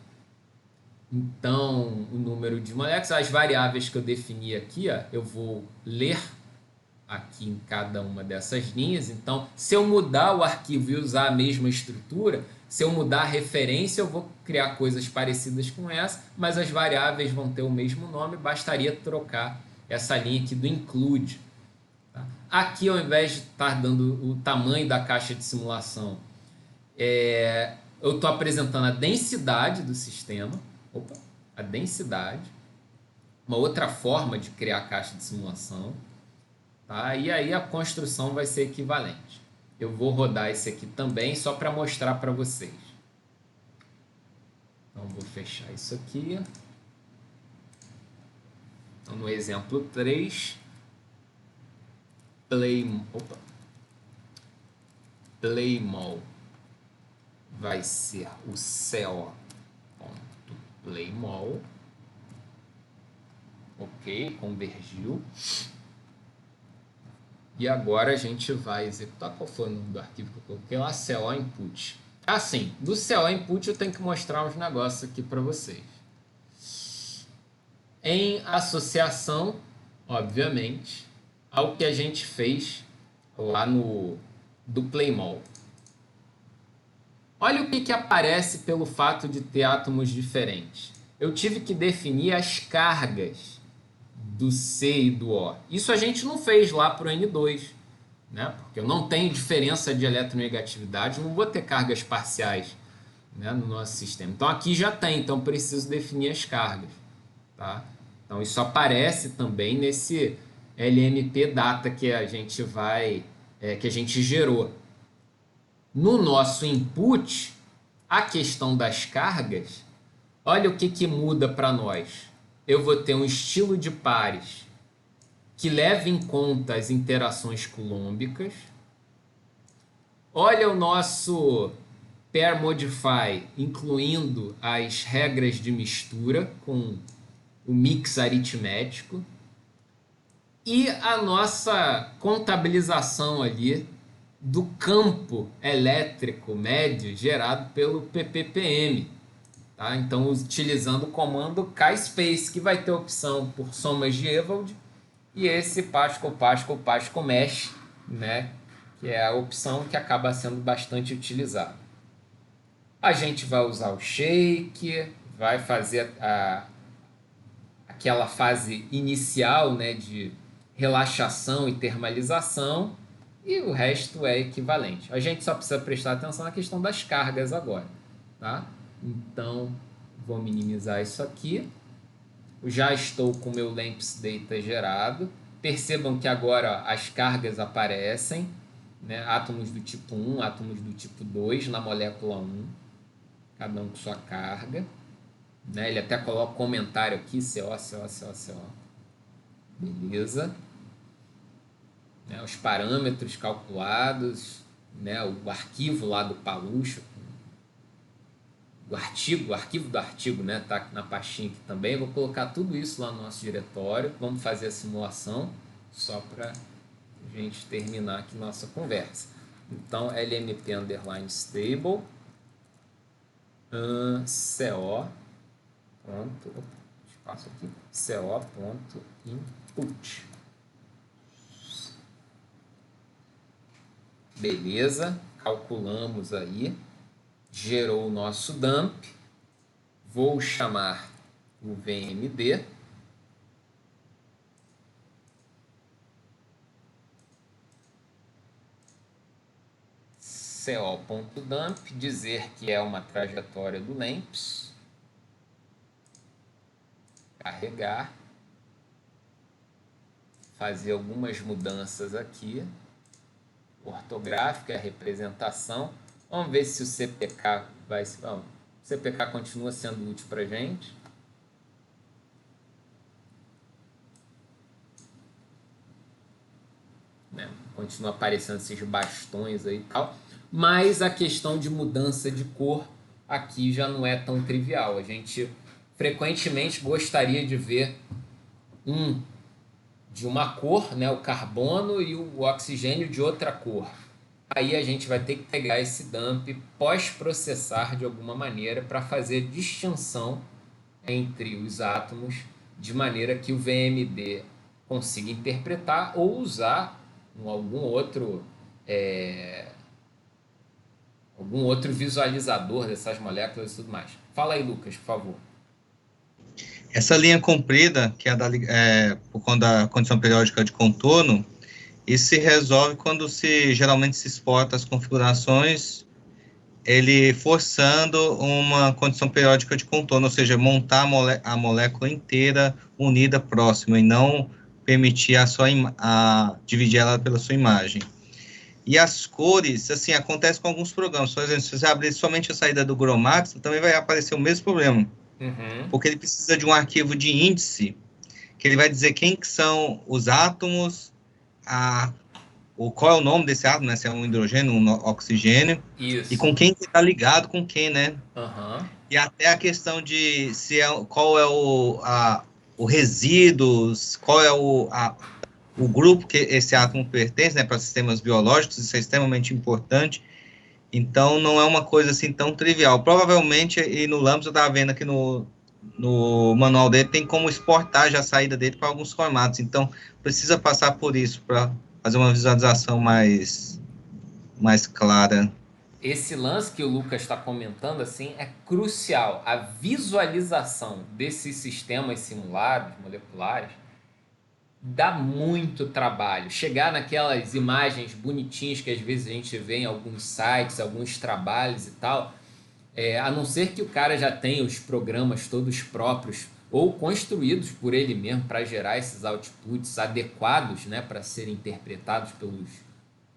Então, o número de moléculas, as variáveis que eu defini aqui, ó, eu vou ler aqui em cada uma dessas linhas. Então, se eu mudar o arquivo e usar a mesma estrutura, se eu mudar a referência, eu vou criar coisas parecidas com essa, mas as variáveis vão ter o mesmo nome, bastaria trocar essa linha aqui do include. Tá? Aqui, ao invés de estar dando o tamanho da caixa de simulação, eu estou apresentando a densidade do sistema. A densidade. Uma outra forma de criar a caixa de simulação. Tá? E aí a construção vai ser equivalente. Eu vou rodar esse aqui também só para mostrar para vocês. Então vou fechar isso aqui. Então no exemplo 3, Playmall vai ser o CO.Playmall. Ok, convergiu. E agora a gente vai executar. Qual foi o nome do arquivo que eu coloquei lá? CO input. Assim, do CO input eu tenho que mostrar uns negócios aqui para vocês. Em associação, obviamente, ao que a gente fez lá do Playmall. Olha o que aparece pelo fato de ter átomos diferentes. Eu tive que definir as cargas do C e do O. Isso a gente não fez lá para o N2, né? Porque eu não tenho diferença de eletronegatividade, não vou ter cargas parciais, né, no nosso sistema. Então aqui já tem, então preciso definir as cargas. Tá? Então isso aparece também nesse LMP data que a gente que a gente gerou. No nosso input, a questão das cargas, olha o que muda para nós. Eu vou ter um estilo de pares que leva em conta as interações coulombicas. Olha o nosso pair modify, incluindo as regras de mistura com o mix aritmético. E a nossa contabilização ali do campo elétrico médio gerado pelo PPPM. Tá? Então, utilizando o comando kspace, que vai ter opção por somas de Ewald, e esse Pascal-Mesh, né? Que é a opção que acaba sendo bastante utilizada. A gente vai usar o shake, vai fazer aquela fase inicial, né, de relaxação e termalização, e o resto é equivalente. A gente só precisa prestar atenção na questão das cargas agora. Tá? Então, vou minimizar isso aqui. Já estou com o meu LAMMPS Data gerado. Percebam que agora as cargas aparecem, né? Átomos do tipo 1, átomos do tipo 2 na molécula 1, cada um com sua carga. Né? Ele até coloca comentário aqui, CO. Beleza. Né? Os parâmetros calculados, né? O arquivo lá do Palucha, o arquivo do artigo, né? Tá aqui na pastinha aqui também. Vou colocar tudo isso lá no nosso diretório. Vamos fazer a simulação só para a gente terminar aqui nossa conversa. Então, LMP underline stable CO ponto, espaço aqui, CO ponto input. Beleza, calculamos aí. Gerou o nosso dump, vou chamar o VMD, co.dump, dizer que é uma trajetória do LAMMPS, carregar, fazer algumas mudanças aqui, ortográfica, representação. Vamos ver se o CPK vai... Bom, o CPK continua sendo útil para a gente. Né? Continua aparecendo esses bastões aí e tal. Mas a questão de mudança de cor aqui já não é tão trivial. A gente frequentemente gostaria de ver de uma cor, né, o carbono, e o oxigênio de outra cor. Aí a gente vai ter que pegar esse dump, pós-processar de alguma maneira para fazer distinção entre os átomos, de maneira que o VMD consiga interpretar ou usar algum outro visualizador dessas moléculas e tudo mais. Fala aí, Lucas, por favor. Essa linha comprida, que é por conta da condição periódica de contorno, isso se resolve quando geralmente se exporta as configurações, ele forçando uma condição periódica de contorno, ou seja, montar a molécula inteira unida próxima e não permitir dividir ela pela sua imagem. E as cores, assim, acontece com alguns programas. Por exemplo, se você abrir somente a saída do GROMACS, também vai aparecer o mesmo problema. Porque ele precisa de um arquivo de índice, que ele vai dizer quem que são os átomos, qual é o nome desse átomo, né? Se é um hidrogênio, um oxigênio, Isso. E com quem que está ligado com quem, né? E até a questão de qual é o resíduos, qual é o grupo que esse átomo pertence, né, para sistemas biológicos, isso é extremamente importante. Então, não é uma coisa assim tão trivial. Provavelmente, e no LAMPS, eu estava vendo aqui no manual dele, tem como exportar já a saída dele para alguns formatos. Então, precisa passar por isso para fazer uma visualização mais clara. Esse lance que o Lucas está comentando assim é crucial. A visualização desses sistemas simulados, moleculares, dá muito trabalho. Chegar naquelas imagens bonitinhas que às vezes a gente vê em alguns sites, alguns trabalhos e tal, a não ser que o cara já tenha os programas todos próprios ou construídos por ele mesmo para gerar esses outputs adequados, né, para serem interpretados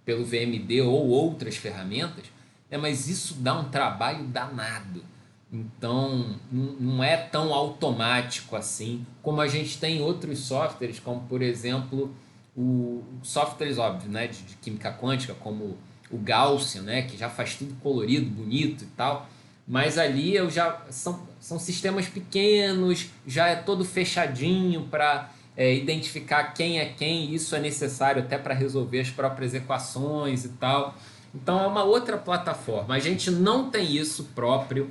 pelo VMD ou outras ferramentas, mas isso dá um trabalho danado. Então, não é tão automático assim, como a gente tem em outros softwares, como, por exemplo, softwares óbvios, né, de química quântica, como o Gaussian, né, que já faz tudo colorido, bonito e tal, mas ali são sistemas pequenos, já é todo fechadinho para identificar quem é quem, isso é necessário até para resolver as próprias equações e tal. Então, é uma outra plataforma. A gente não tem isso próprio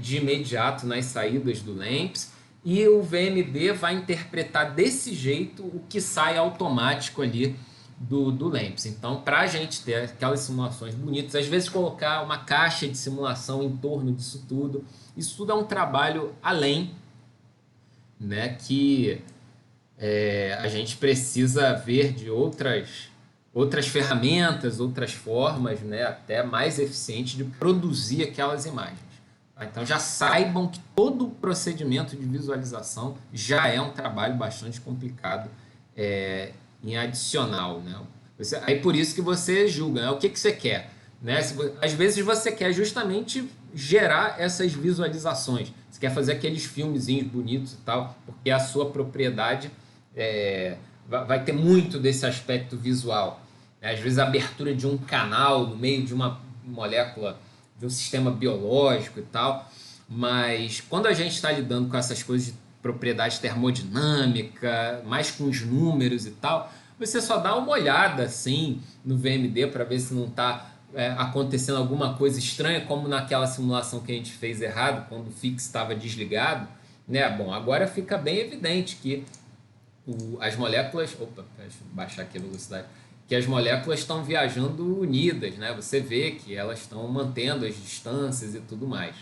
de imediato nas saídas do LAMPS, e o VMD vai interpretar desse jeito o que sai automático ali do LAMPS. Então, para a gente ter aquelas simulações bonitas, às vezes colocar uma caixa de simulação em torno disso tudo, isso tudo é um trabalho além, né, que a gente precisa ver de outras ferramentas, outras formas, né, até mais eficientes de produzir aquelas imagens. Então já saibam que todo o procedimento de visualização já é um trabalho bastante complicado em adicional, né? Aí por isso que você julga, né? O que você quer, né? Às vezes você quer justamente gerar essas visualizações, você quer fazer aqueles filmezinhos bonitos e tal, porque a sua propriedade vai ter muito desse aspecto visual. Às vezes a abertura de um canal no meio de uma molécula, de um sistema biológico e tal, mas quando a gente está lidando com essas coisas de propriedade termodinâmica, mais com os números e tal, você só dá uma olhada assim no VMD para ver se não está acontecendo alguma coisa estranha, como naquela simulação que a gente fez errado, quando o fix estava desligado, né? Bom, agora fica bem evidente que as moléculas... Opa, deixa eu baixar aqui a velocidade. Que as moléculas estão viajando unidas, né? Você vê que elas estão mantendo as distâncias e tudo mais.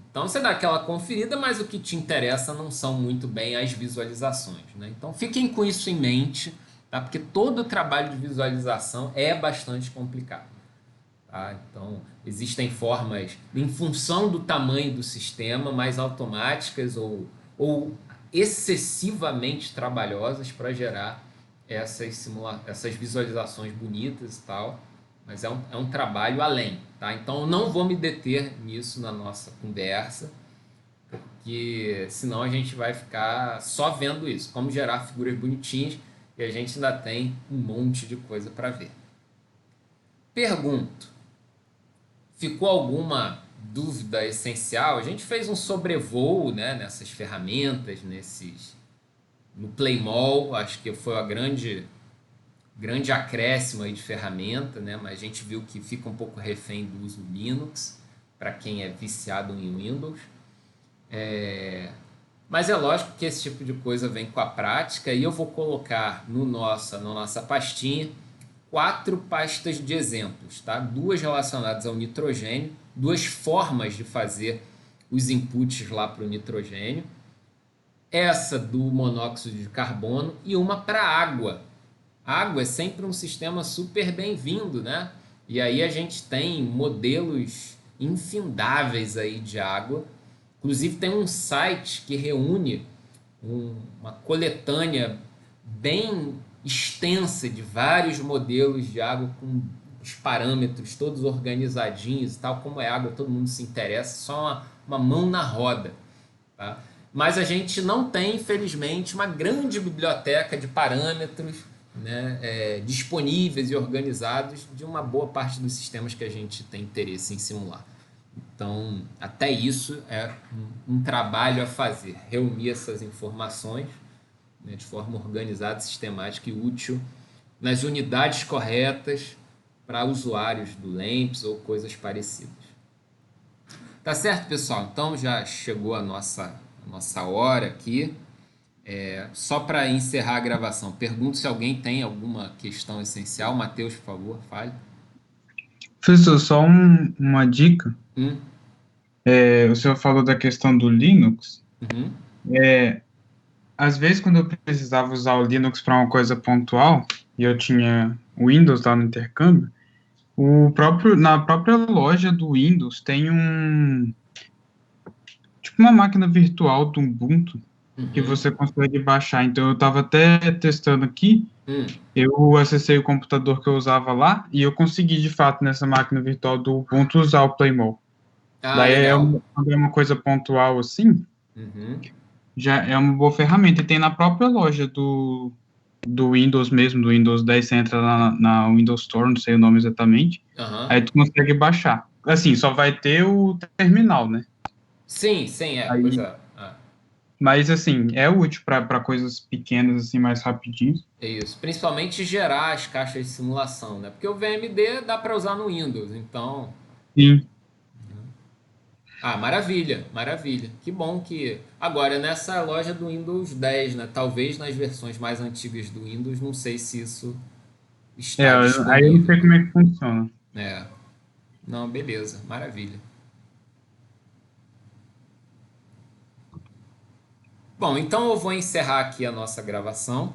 Então você dá aquela conferida, mas o que te interessa não são muito bem as visualizações, né? Então fiquem com isso em mente, tá? Porque todo o trabalho de visualização é bastante complicado, tá? Então existem formas, em função do tamanho do sistema, mais automáticas ou ou excessivamente trabalhosas para gerar essas visualizações bonitas e tal, mas é um trabalho além, tá? Então eu não vou me deter nisso na nossa conversa, porque senão a gente vai ficar só vendo isso, como gerar figuras bonitinhas, e a gente ainda tem um monte de coisa para ver. Pergunto, ficou alguma dúvida essencial? A gente fez um sobrevoo, né, nessas ferramentas, no Playmall, acho que foi a grande acréscimo aí de ferramenta, né? Mas a gente viu que fica um pouco refém do uso Linux, para quem é viciado em Windows. Mas é lógico que esse tipo de coisa vem com a prática, e eu vou colocar na nossa pastinha 4 pastas de exemplos, tá? 2 relacionadas ao nitrogênio, 2 formas de fazer os inputs lá para o nitrogênio, essa do monóxido de carbono e uma para água. A água é sempre um sistema super bem-vindo, né? E aí a gente tem modelos infindáveis aí de água. Inclusive tem um site que reúne uma coletânea bem extensa de vários modelos de água com os parâmetros todos organizadinhos e tal. Como é água, todo mundo se interessa, só uma mão na roda, tá? Mas a gente não tem, infelizmente, uma grande biblioteca de parâmetros, né, disponíveis e organizados de uma boa parte dos sistemas que a gente tem interesse em simular. Então, até isso é um trabalho a fazer, reunir essas informações, né, de forma organizada, sistemática e útil, nas unidades corretas para usuários do LAMPS ou coisas parecidas. Tá certo, pessoal? Então já chegou a nossa hora aqui. Só para encerrar a gravação, pergunto se alguém tem alguma questão essencial. Matheus, por favor, fale. Professor, só uma dica. Hum? O senhor falou da questão do Linux. Uhum. Às vezes, quando eu precisava usar o Linux para uma coisa pontual, e eu tinha o Windows lá no intercâmbio, na própria loja do Windows tem tipo uma máquina virtual do Ubuntu que você consegue baixar. Então, eu estava até testando aqui, eu acessei o computador que eu usava lá e eu consegui, de fato, nessa máquina virtual do Ubuntu, usar o Playmall. Ah, Daí legal. quando é uma coisa pontual assim, Uhum. já é uma boa ferramenta. E tem na própria loja do Windows mesmo, do Windows 10, você entra na Windows Store, não sei o nome exatamente, Uhum. aí tu consegue baixar. Assim, só vai ter o terminal, né? Sim, pois Aí, é. mas, assim, é útil para coisas pequenas, assim, mais rapidinho. É isso. Principalmente gerar as caixas de simulação, né? Porque o VMD dá para usar no Windows, então. Sim, Ah, maravilha, maravilha. Que bom que. Agora, nessa loja do Windows 10, né? Talvez nas versões mais antigas do Windows, não sei se isso está aí eu não disponível. sei como é que funciona. É. Não, beleza, maravilha. Bom, então eu vou encerrar aqui a nossa gravação.